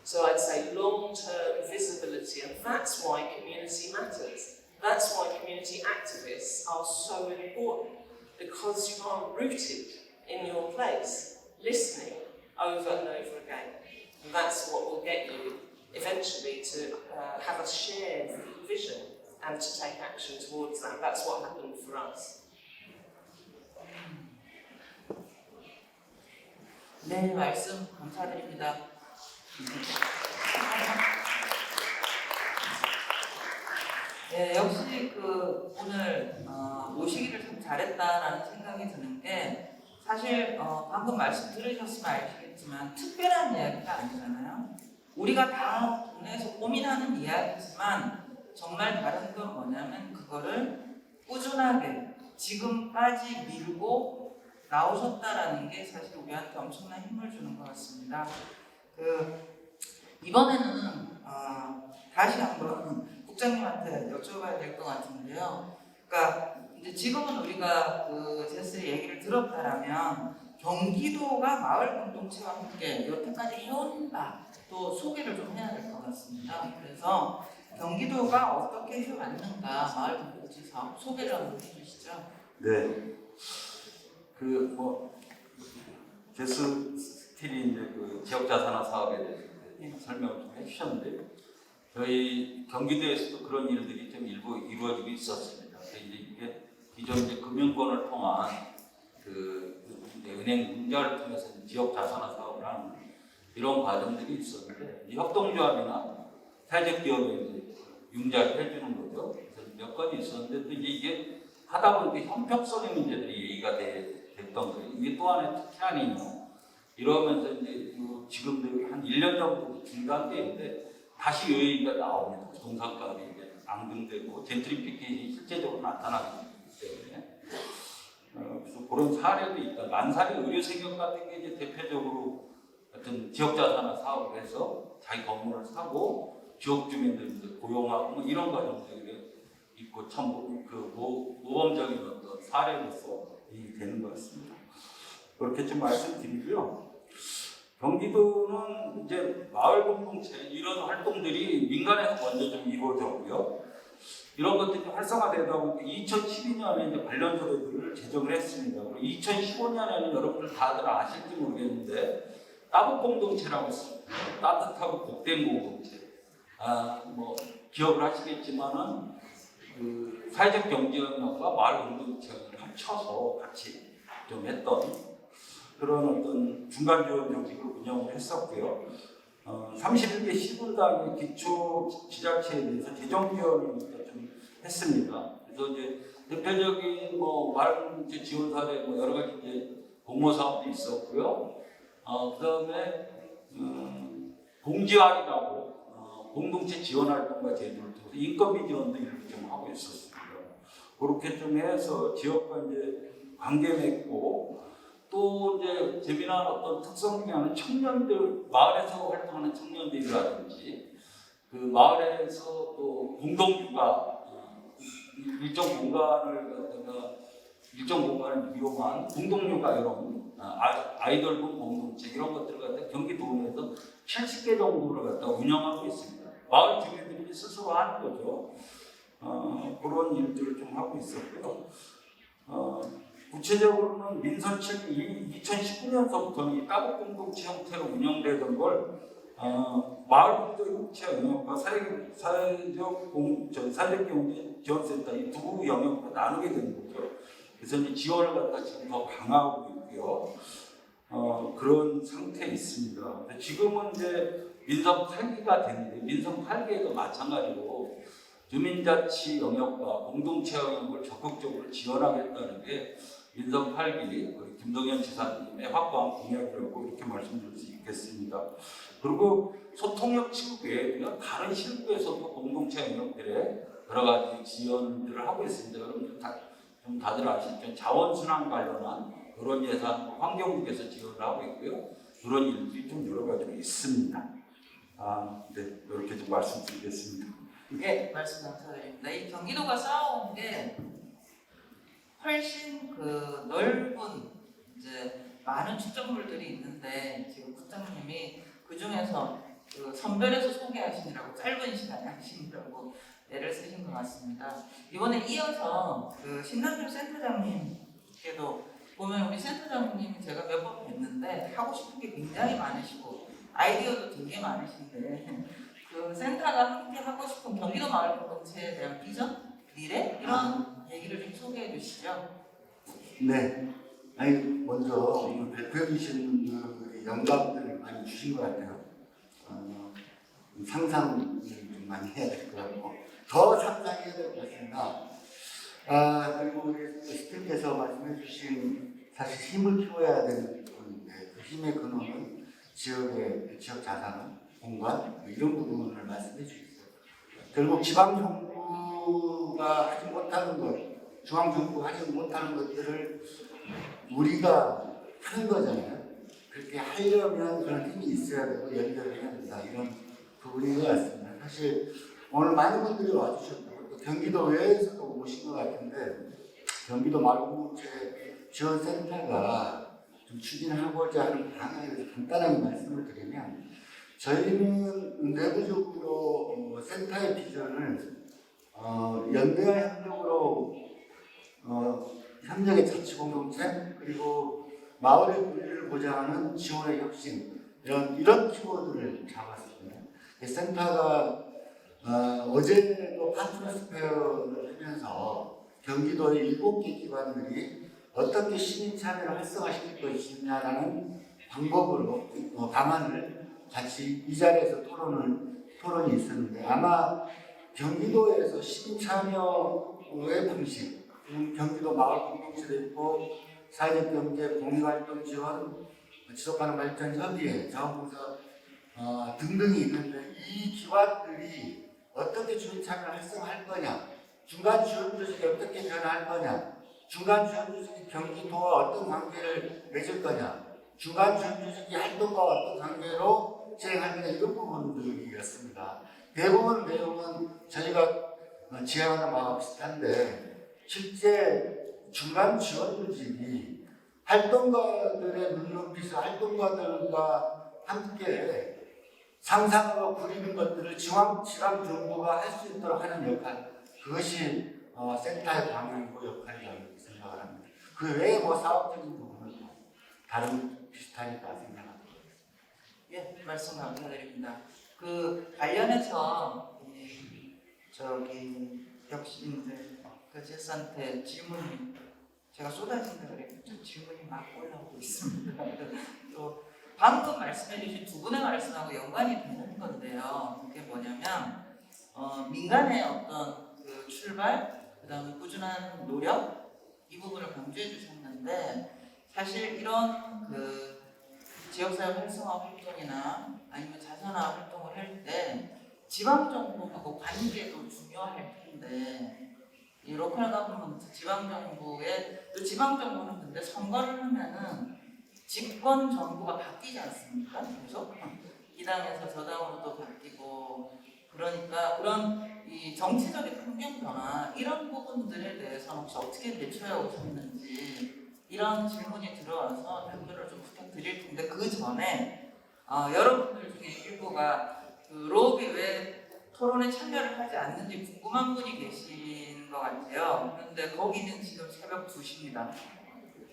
So I'd say long-term visibility, and that's why community matters. That's why community activists are so important, because you are rooted in your place, listening over and over again. And that's what will get you eventually to have a shared vision and to take action towards that. That's what happened for us. 네, 말씀 감사드립니다. 네, 역시 오늘 모시기를 참 잘했다라는 생각이 드는 게, 사실 방금 말씀 들으셨으면 아시겠지만 특별한 이야기가 아니잖아요. 우리가 다 동네에서 고민하는 이야기지만 정말 다른 건 뭐냐면 그거를 꾸준하게 지금까지 밀고 나오셨다라는 게 사실 우리한테 엄청난 힘을 주는 것 같습니다. 이번에는 다시 한번 국장님한테 여쭤봐야 될 것 같은데요. 그러니까 이제 지금은 우리가 제스의 얘기를 들었다라면 경기도가 마을 공동체와 함께 여태까지 해온 바 또 소개를 좀 해야 될 것 같습니다. 그래서 경기도가 어떻게 해왔는가 마을 공동체 사업 소개를 한번 해주시죠. 네. 제스 스틸이 이제 지역자산화 사업에 대해서 설명을 좀 해주셨는데, 저희 경기도에서도 그런 일들이 좀 일부 이루어지고 있었습니다. 이게 기존 이제 금융권을 통한 이제 은행 융자를 통해서 지역자산화 사업을 하는 이런 과정들이 있었는데, 협동조합이나 사회적 기업에 이제 융자를 해주는 거죠. 그래서 몇 건이 있었는데, 또 이게 하다 보니까 형평성의 문제들이 얘기가 됐던 거예요. 이게 또 하나의 특혜 아니냐. 이러면서 이제 지금도 한 1년 정도 중단돼 있는데 다시 이 얘기가 나옵니다. 부동산가격이 이제 앙등되고 젠트리피케이션이 실제적으로 나타나기 때문에. 그래서 그런 사례도 있다. 만사리 의료생협 같은 게 이제 대표적으로 어떤 지역자산화 사업을 해서 자기 건물을 사고 지역 주민들 고용하고 이런 과정들이 있고, 참 모범적인 어떤 사례로서 되는 것 같습니다. 그렇게 좀 말씀드리고요. 경기도는 이제 마을 공동체 이런 활동들이 민간에서 먼저 좀 이루어졌고요. 이런 것들이 활성화되다 보니까 2012년에 이제 관련 조례들을 제정을 했습니다. 그리고 2015년에는 여러분들 다들 아실지 모르겠는데 따복 공동체라고 있습니다. 따뜻하고 복된 공동체. 기억을 하시겠지만은 사회적 경제학과 마을 공동체를 합쳐서 같이 좀 했던 그런 어떤 중간 지원 정책을 운영을 했었고요. 31개 시군당의 기초 지자체에 대해서 재정 지원을 좀 했습니다. 그래서 이제 대표적인 마을 공동체 지원 사례 여러 가지 이제 공모 사업도 있었고요. 그다음에 공지활이라고 공동체 지원 활동과 제도를 통해서 인건비 지원도 일부 좀 하고 있었습니다. 그렇게 좀 해서 지역과 이제 관계 맺고, 또 이제 재미난 어떤 특성 중에 하나는 청년들, 마을에서 활동하는 청년들이라든지 마을에서 또 공동육아, 일정 공간을 이용한 공동육아 이런 아이돌 공동체 이런 것들을 갖다 경기도에서 70개 정도를 갖다 운영하고 있습니다. 마을 주민들이 스스로 하는 거죠. 그런 일들을 좀 하고 있었고요. 구체적으로는 민선책이 2019년서부터는 이 따곡 공동체 형태로 운영되던 걸 마을공동체 영역과 사회적경제지원센터 이 두 영역으로 나누게 된 거죠. 그래서 이제 지원을 갖다 지금 더 강화하고 있고요. 그런 상태에 있습니다. 지금은 이제 민선 8기가 됐는데 민선 8기에도 마찬가지로 주민자치 영역과 공동체 영역을 적극적으로 지원하겠다는 게 민선 8기 우리 김동연 지사님의 확고한 공약이라고 이렇게 말씀드릴 수 있겠습니다. 그리고 소통력 지구 외에도요, 다른 실구에서도 공동체 영역들에 여러 가지 지원들을 하고 있습니다. 여러분들 좀 다들 아시죠? 자원순환 관련한 그런 예산, 환경국에서 지원을 하고 있고요. 그런 일들이 좀 여러 가지로 있습니다. 네, 이렇게 좀 말씀드리겠습니다. 예, 말씀 감사드립니다. 이 경기도가 쌓아온 게 훨씬 그 넓은 이제 많은 축적물들이 있는데 지금 국장님이 그 중에서 그 선별해서 소개하시느라고 짧은 시간에 하시느라고 애를 쓰신 것 같습니다. 이번에 이어서 그 신남준 센터장님께도 보면 우리 센터장님이 제가 몇 번 뵀는데 하고 싶은 게 굉장히 많으시고 아이디어도 되게 많으신데 그 센터가 함께 하고 싶은 경기도 마을공동체에 대한 비전, 미래 이런 얘기를 좀 소개해 주시죠. 네. 아니 먼저 오늘 발표해 주신 분들이 영감들을 많이 주신 것 같아요. 상상을 좀 많이 해야 될 것 같고 더 상상해야 될 것 같습니다. 그리고 우리 스팀께서 말씀해 주신 사실 힘을 키워야 되는 부분인데 그 힘의 근원은 지역 자산, 공간 이런 부분을 말씀해 주셨어요. 결국 지방 정부가 하지 못하는 것, 중앙 정부가 하지 못하는 것들을 우리가 하는 거잖아요. 그렇게 하려면 그런 힘이 있어야 되고 연결을 해야 된다 이런 부분인 것 같습니다. 사실 오늘 많은 분들이 와주셨고 또 경기도 외에서도 오신 것 같은데 경기도 마을공동체 지원센터가 좀 추진하고자 하는 방향에 대해서 간단하게 말씀을 드리면 저희는 내부적으로 센터의 비전을 연대와 협력으로 협력의 자치공동체 그리고 마을의 분리를 보장하는 지원의 혁신 이런 키워드를 잡았습니다. 센터가 어제도 파트너스 페어를 하면서 경기도의 7개 기관들이 어떻게 시민 참여를 활성화시킬 것이냐라는 방법으로 방안을 같이 이 자리에서 토론이 있었는데 아마 경기도에서 시민 참여의 방식, 경기도 마을공동체도 있고 사회적 경제 공익활동 지원, 지속가능한 발전 협의회, 자원봉사 등등이 있는데 이 기관들이 어떻게 주민 참여를 활성화할 거냐, 중간 지원 조직이 어떻게 변화할 거냐, 중간 지원 조직이 경기도와 어떤 관계를 맺을 거냐, 중간 지원 조직이 활동과 어떤 관계로 진행할 거냐 이런 부분들이었습니다. 대부분 내용은 저희가 지향하는 바와 비슷한데 실제 중간 지원 조직이 활동가들의 눈높이에서 활동가들과 함께 상상하고 그리는 것들을 지방 정부가 할 수 있도록 하는 역할 그것이 센터의 방향이고 역할이라고 생각을 합니다. 그 외에 사업적인 부분은 다른 비슷하니까 생각합니다. 예, 말씀 감사드립니다. 그 관련해서 혁신들 그 제스한테 질문이 제가 쏟아진다 그랬죠. 질문이 막 올라오고 있습니다. 또 방금 말씀해주신 두 분의 말씀하고 연관이 되는 건데요. 그게 뭐냐면 민간의 어떤 그 출발, 그다음에 꾸준한 노력 이 부분을 강조해 주셨는데 사실 이런 그 지역사회 활성화 활동이나 아니면 자산화 활동을 할 때 지방정부하고 관계도 중요할 텐데 이 로컬 가버먼트 지방정부는 근데 선거를 하면은 집권 정부가 바뀌지 않습니까? 계속 이 당에서 저 당으로도 바뀌고 그러니까 그런 이 정치적인 환경 변화 이런 부분들에 대해서 혹시 어떻게 대처해 오셨는지 이런 질문이 들어와서 답변을 좀 부탁드릴 텐데 그 전에 여러분들 중에 일부가 그 로비 왜 토론에 참여를 하지 않는지 궁금한 분이 계신 것 같아요. 그런데 거기는 지금 새벽 2시입니다.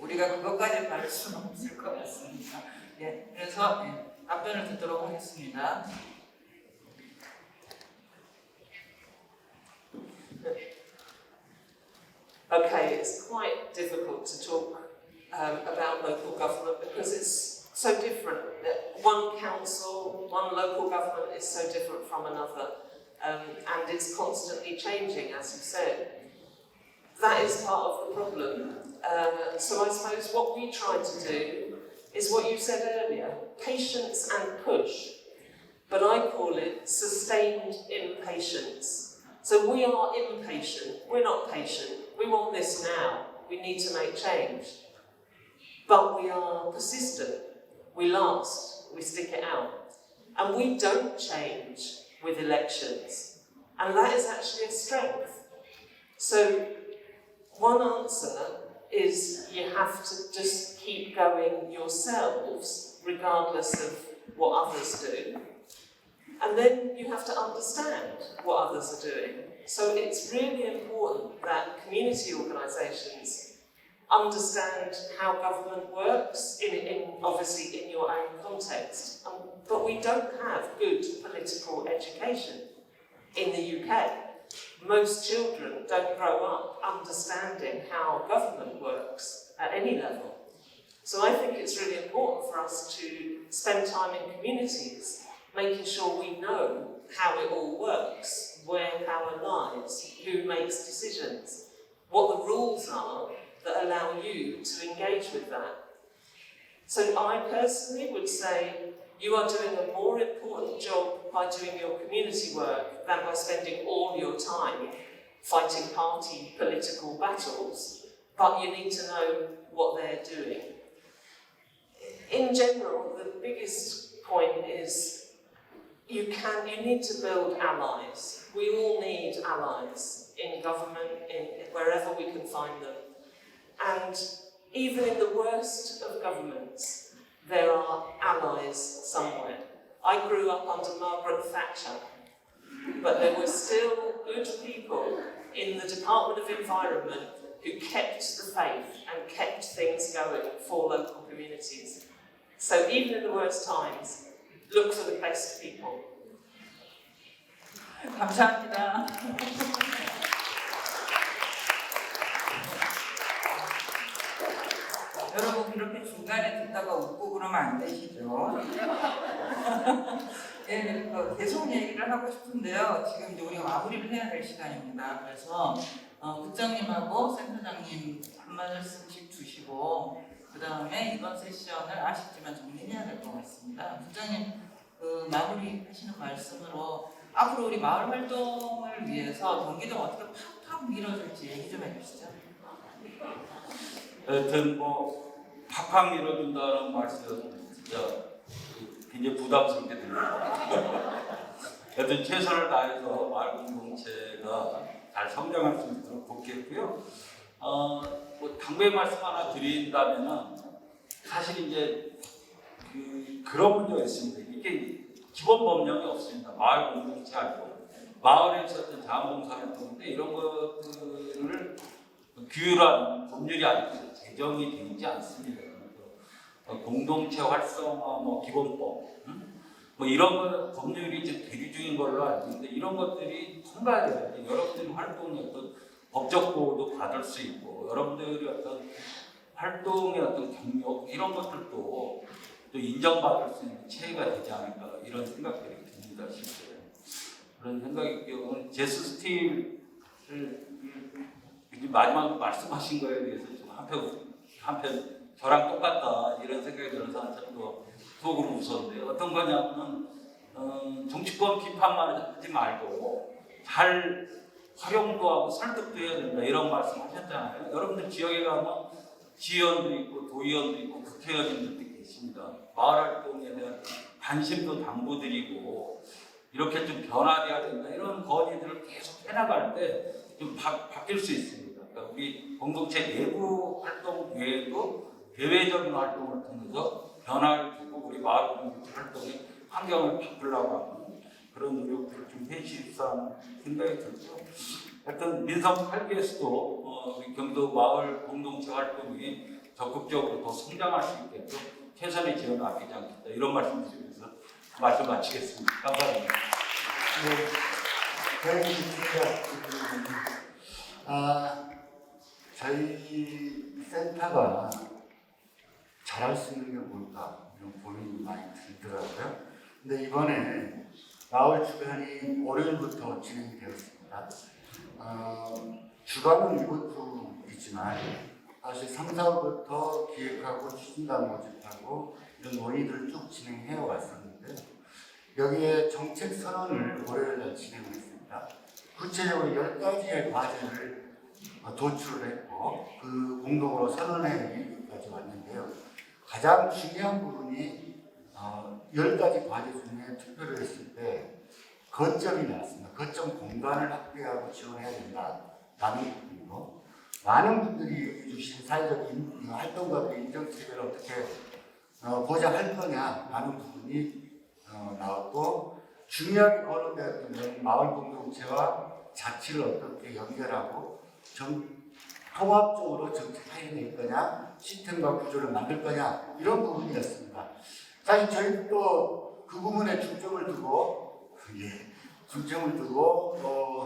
우리가 그것까지 바를 수는 없을 것 같습니다. 예, 그래서 답변을 듣도록 하겠습니다. Okay, it's quite difficult to talk about local government because it's so different. One council, one local government is so different from another, and it's constantly changing, as you said. That is part of the problem. So I suppose what we try to do is what you said earlier, patience and push. But I call it sustained impatience. So we are impatient, we're not patient. We want this now, we need to make change. But we are persistent, we last, we stick it out. And we don't change with elections. And that is actually a strength. So one answer is you have to just keep going yourselves, regardless of what others do. And then you have to understand what others are doing. So it's really important that community organisations understand how government works, obviously in your own context. But we don't have good political education in the UK. Most children don't grow up understanding how government works at any level. So I think it's really important for us to spend time in communities, making sure we know how it all works, where power lies, who makes decisions, what the rules are that allow you to engage with that. So I personally would say you are doing a more important job by doing your community work than by spending all your time fighting party political battles, but you need to know what they're doing. In general, the biggest point is you need to build allies. We all need allies in government, wherever we can find them. And even in the worst of governments, there are allies somewhere. I grew up under Margaret Thatcher, but there were still good people in the Department of Environment who kept the faith and kept things going for local communities. So even in the worst times, look for the best people. 감사합니다. 여러분 그렇게 중간에 듣다가 웃고 그러면 안 되시죠? 예, 계속 얘기를 하고 싶은데요. 지금 이제 우리가 마무리를 해야 될 시간입니다. 그래서 국장님하고 센터장님 한 말씀씩 주시고 그 다음에 이번 세션을 아쉽지만 정리해야 될 것 같습니다. 국장님 마무리 하시는 말씀으로 앞으로 우리 마을 활동을 위해서 경기도 어떻게 팍팍 밀어줄지 얘기 좀 해주시죠. 하여튼 팍팍 밀어준다는 말씀은 진짜 굉장히 부담스럽게 들려요. 하여튼 최선을 다해서 마을 공동체가 잘 성장할 수 있도록 돕겠고요. 당부의 말씀 하나 드린다면은 사실 이제 그런 문제가 있습니다. 이게 기본 법령이 없습니다. 마을 공동체 활동, 마을에서 어떤 자원봉사 활동인데 이런 것들을 규율한 법률이 아니고 제정이 되지 않습니다. 공동체 활성화 기본법 이런 법률이 지금 대기 중인 걸로 알고 있는데 이런 것들이 통과돼야 돼요. 여러분들이 활동의 어떤 법적 보호도 받을 수 있고 여러분들이 어떤 활동의 어떤 경력 이런 것들도 또 인정받을 수 있는 체계가 되지 않을까 이런 생각들이 듭니다. 실제로 그런 생각이 있고요. 오늘 제스 스틸을 마지막 말씀하신 거에 대해서 좀 한편 저랑 똑같다 이런 생각이 들어서 한참 더 속으로 웃었는데 어떤 거냐면 정치권 비판만 하지 말고 잘 활용도 하고 설득도 해야 된다 이런 말씀 하셨잖아요. 여러분들 지역에 가면 지의원도 있고 도의원도 있고 국회의원님들도 계십니다. 마을 활동에 대한 관심도 당부드리고 이렇게 좀 변화돼야 된다 이런 건의들을 계속 해나갈 때 좀 바뀔 수 있습니다. 그러니까 우리 공동체 내부 활동 외에도 대외적인 활동을 통해서 변화를 주고 우리 마을 공동체 활동의 환경을 바꾸려고 하는 그런 노력들을 좀 해주십사는 생각이 들고, 하여튼 민선 8기에서도 우리 경기도 마을 공동체 활동이 적극적으로 더 성장할 수 있게끔 최선의 지원을 아끼지 않겠다, 이런 말씀 드리면서 말씀 마치겠습니다. 감사합니다. 저희 저희 센터가 잘할 수 있는 게 뭘까 이런 고민이 많이 들더라고요. 근데 이번에 마을주간이 월요일부터 진행이 되었습니다. 주간은 이것도 있지만 사실 3, 4월부터 기획하고 추진단 모집하고 이런 논의들을 쭉 진행해 왔었는데, 여기에 정책 선언을 월요일날 진행을 했습니다. 구체적으로 10가지의 과제를 도출을 했고 그 공동으로 선언회까지 왔는데요. 가장 중요한 부분이 10가지 과제 중에 투표를 했을 때 거점이 나왔습니다. 거점 공간을 확대하고 지원해야 된다라는 부분이고, 많은 분들이 주신 사회적인 활동가들의 인정체계를 어떻게 보장할 거냐라는 부분이 나왔고, 중요하게 거론되었던 건 마을 공동체와 자치를 어떻게 연결하고 통합적으로 정책하게 될 거냐, 시스템과 구조를 만들 거냐, 이런 부분이었습니다. 사실 저희도 그 부분에 중점을 두고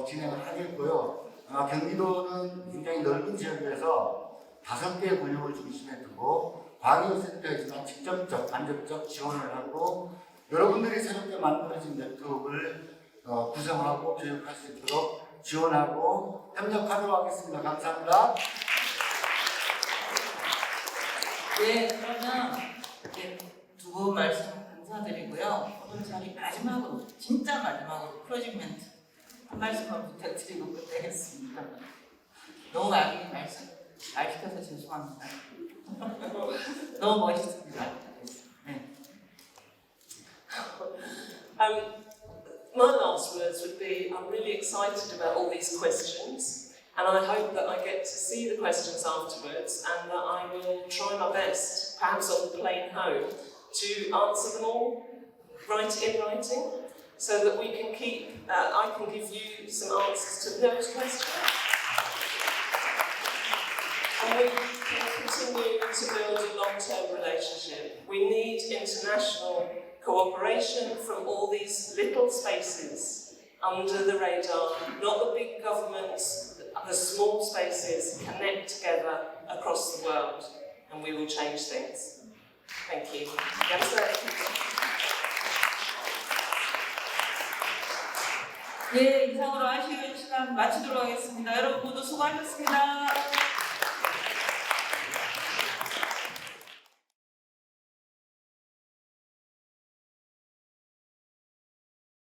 진행을 하겠고요. 경기도는 굉장히 넓은 지역에서 5개의 권역을 중심에 두고 광역센터에서는 직접적, 간접적 지원을 하고 여러분들이 새롭게 만들어진 네트워크를 구성하고 교육할 수 있도록 지원하고 협력하도록 하겠습니다. 감사합니다. 네, 그러면 이제 두 분 말씀 감사드리고요. 오늘 자리 마지막으로, 진짜 마지막으로 클로징 멘트 한 말씀만 부탁드리고 끝내겠습니다. 너무 많이 말 시켜서 죄송합니다. 너무 멋있습니다. 네. My last words would be, I'm really excited about all these questions, and I hope that I get to see the questions afterwards, and that I will try my best, perhaps on the plane home, to answer them all in writing, so that we can I can give you some answers to those questions. And we can continue to build a long-term relationship. We need international cooperation from all these little spaces under the radar, not the big governments, the small spaces connect together across the world, and we will change things. Thank you. 예, 이상으로 아쉬운 시간 마치도록 하겠습니다. 여러분 모두 수고하셨습니다.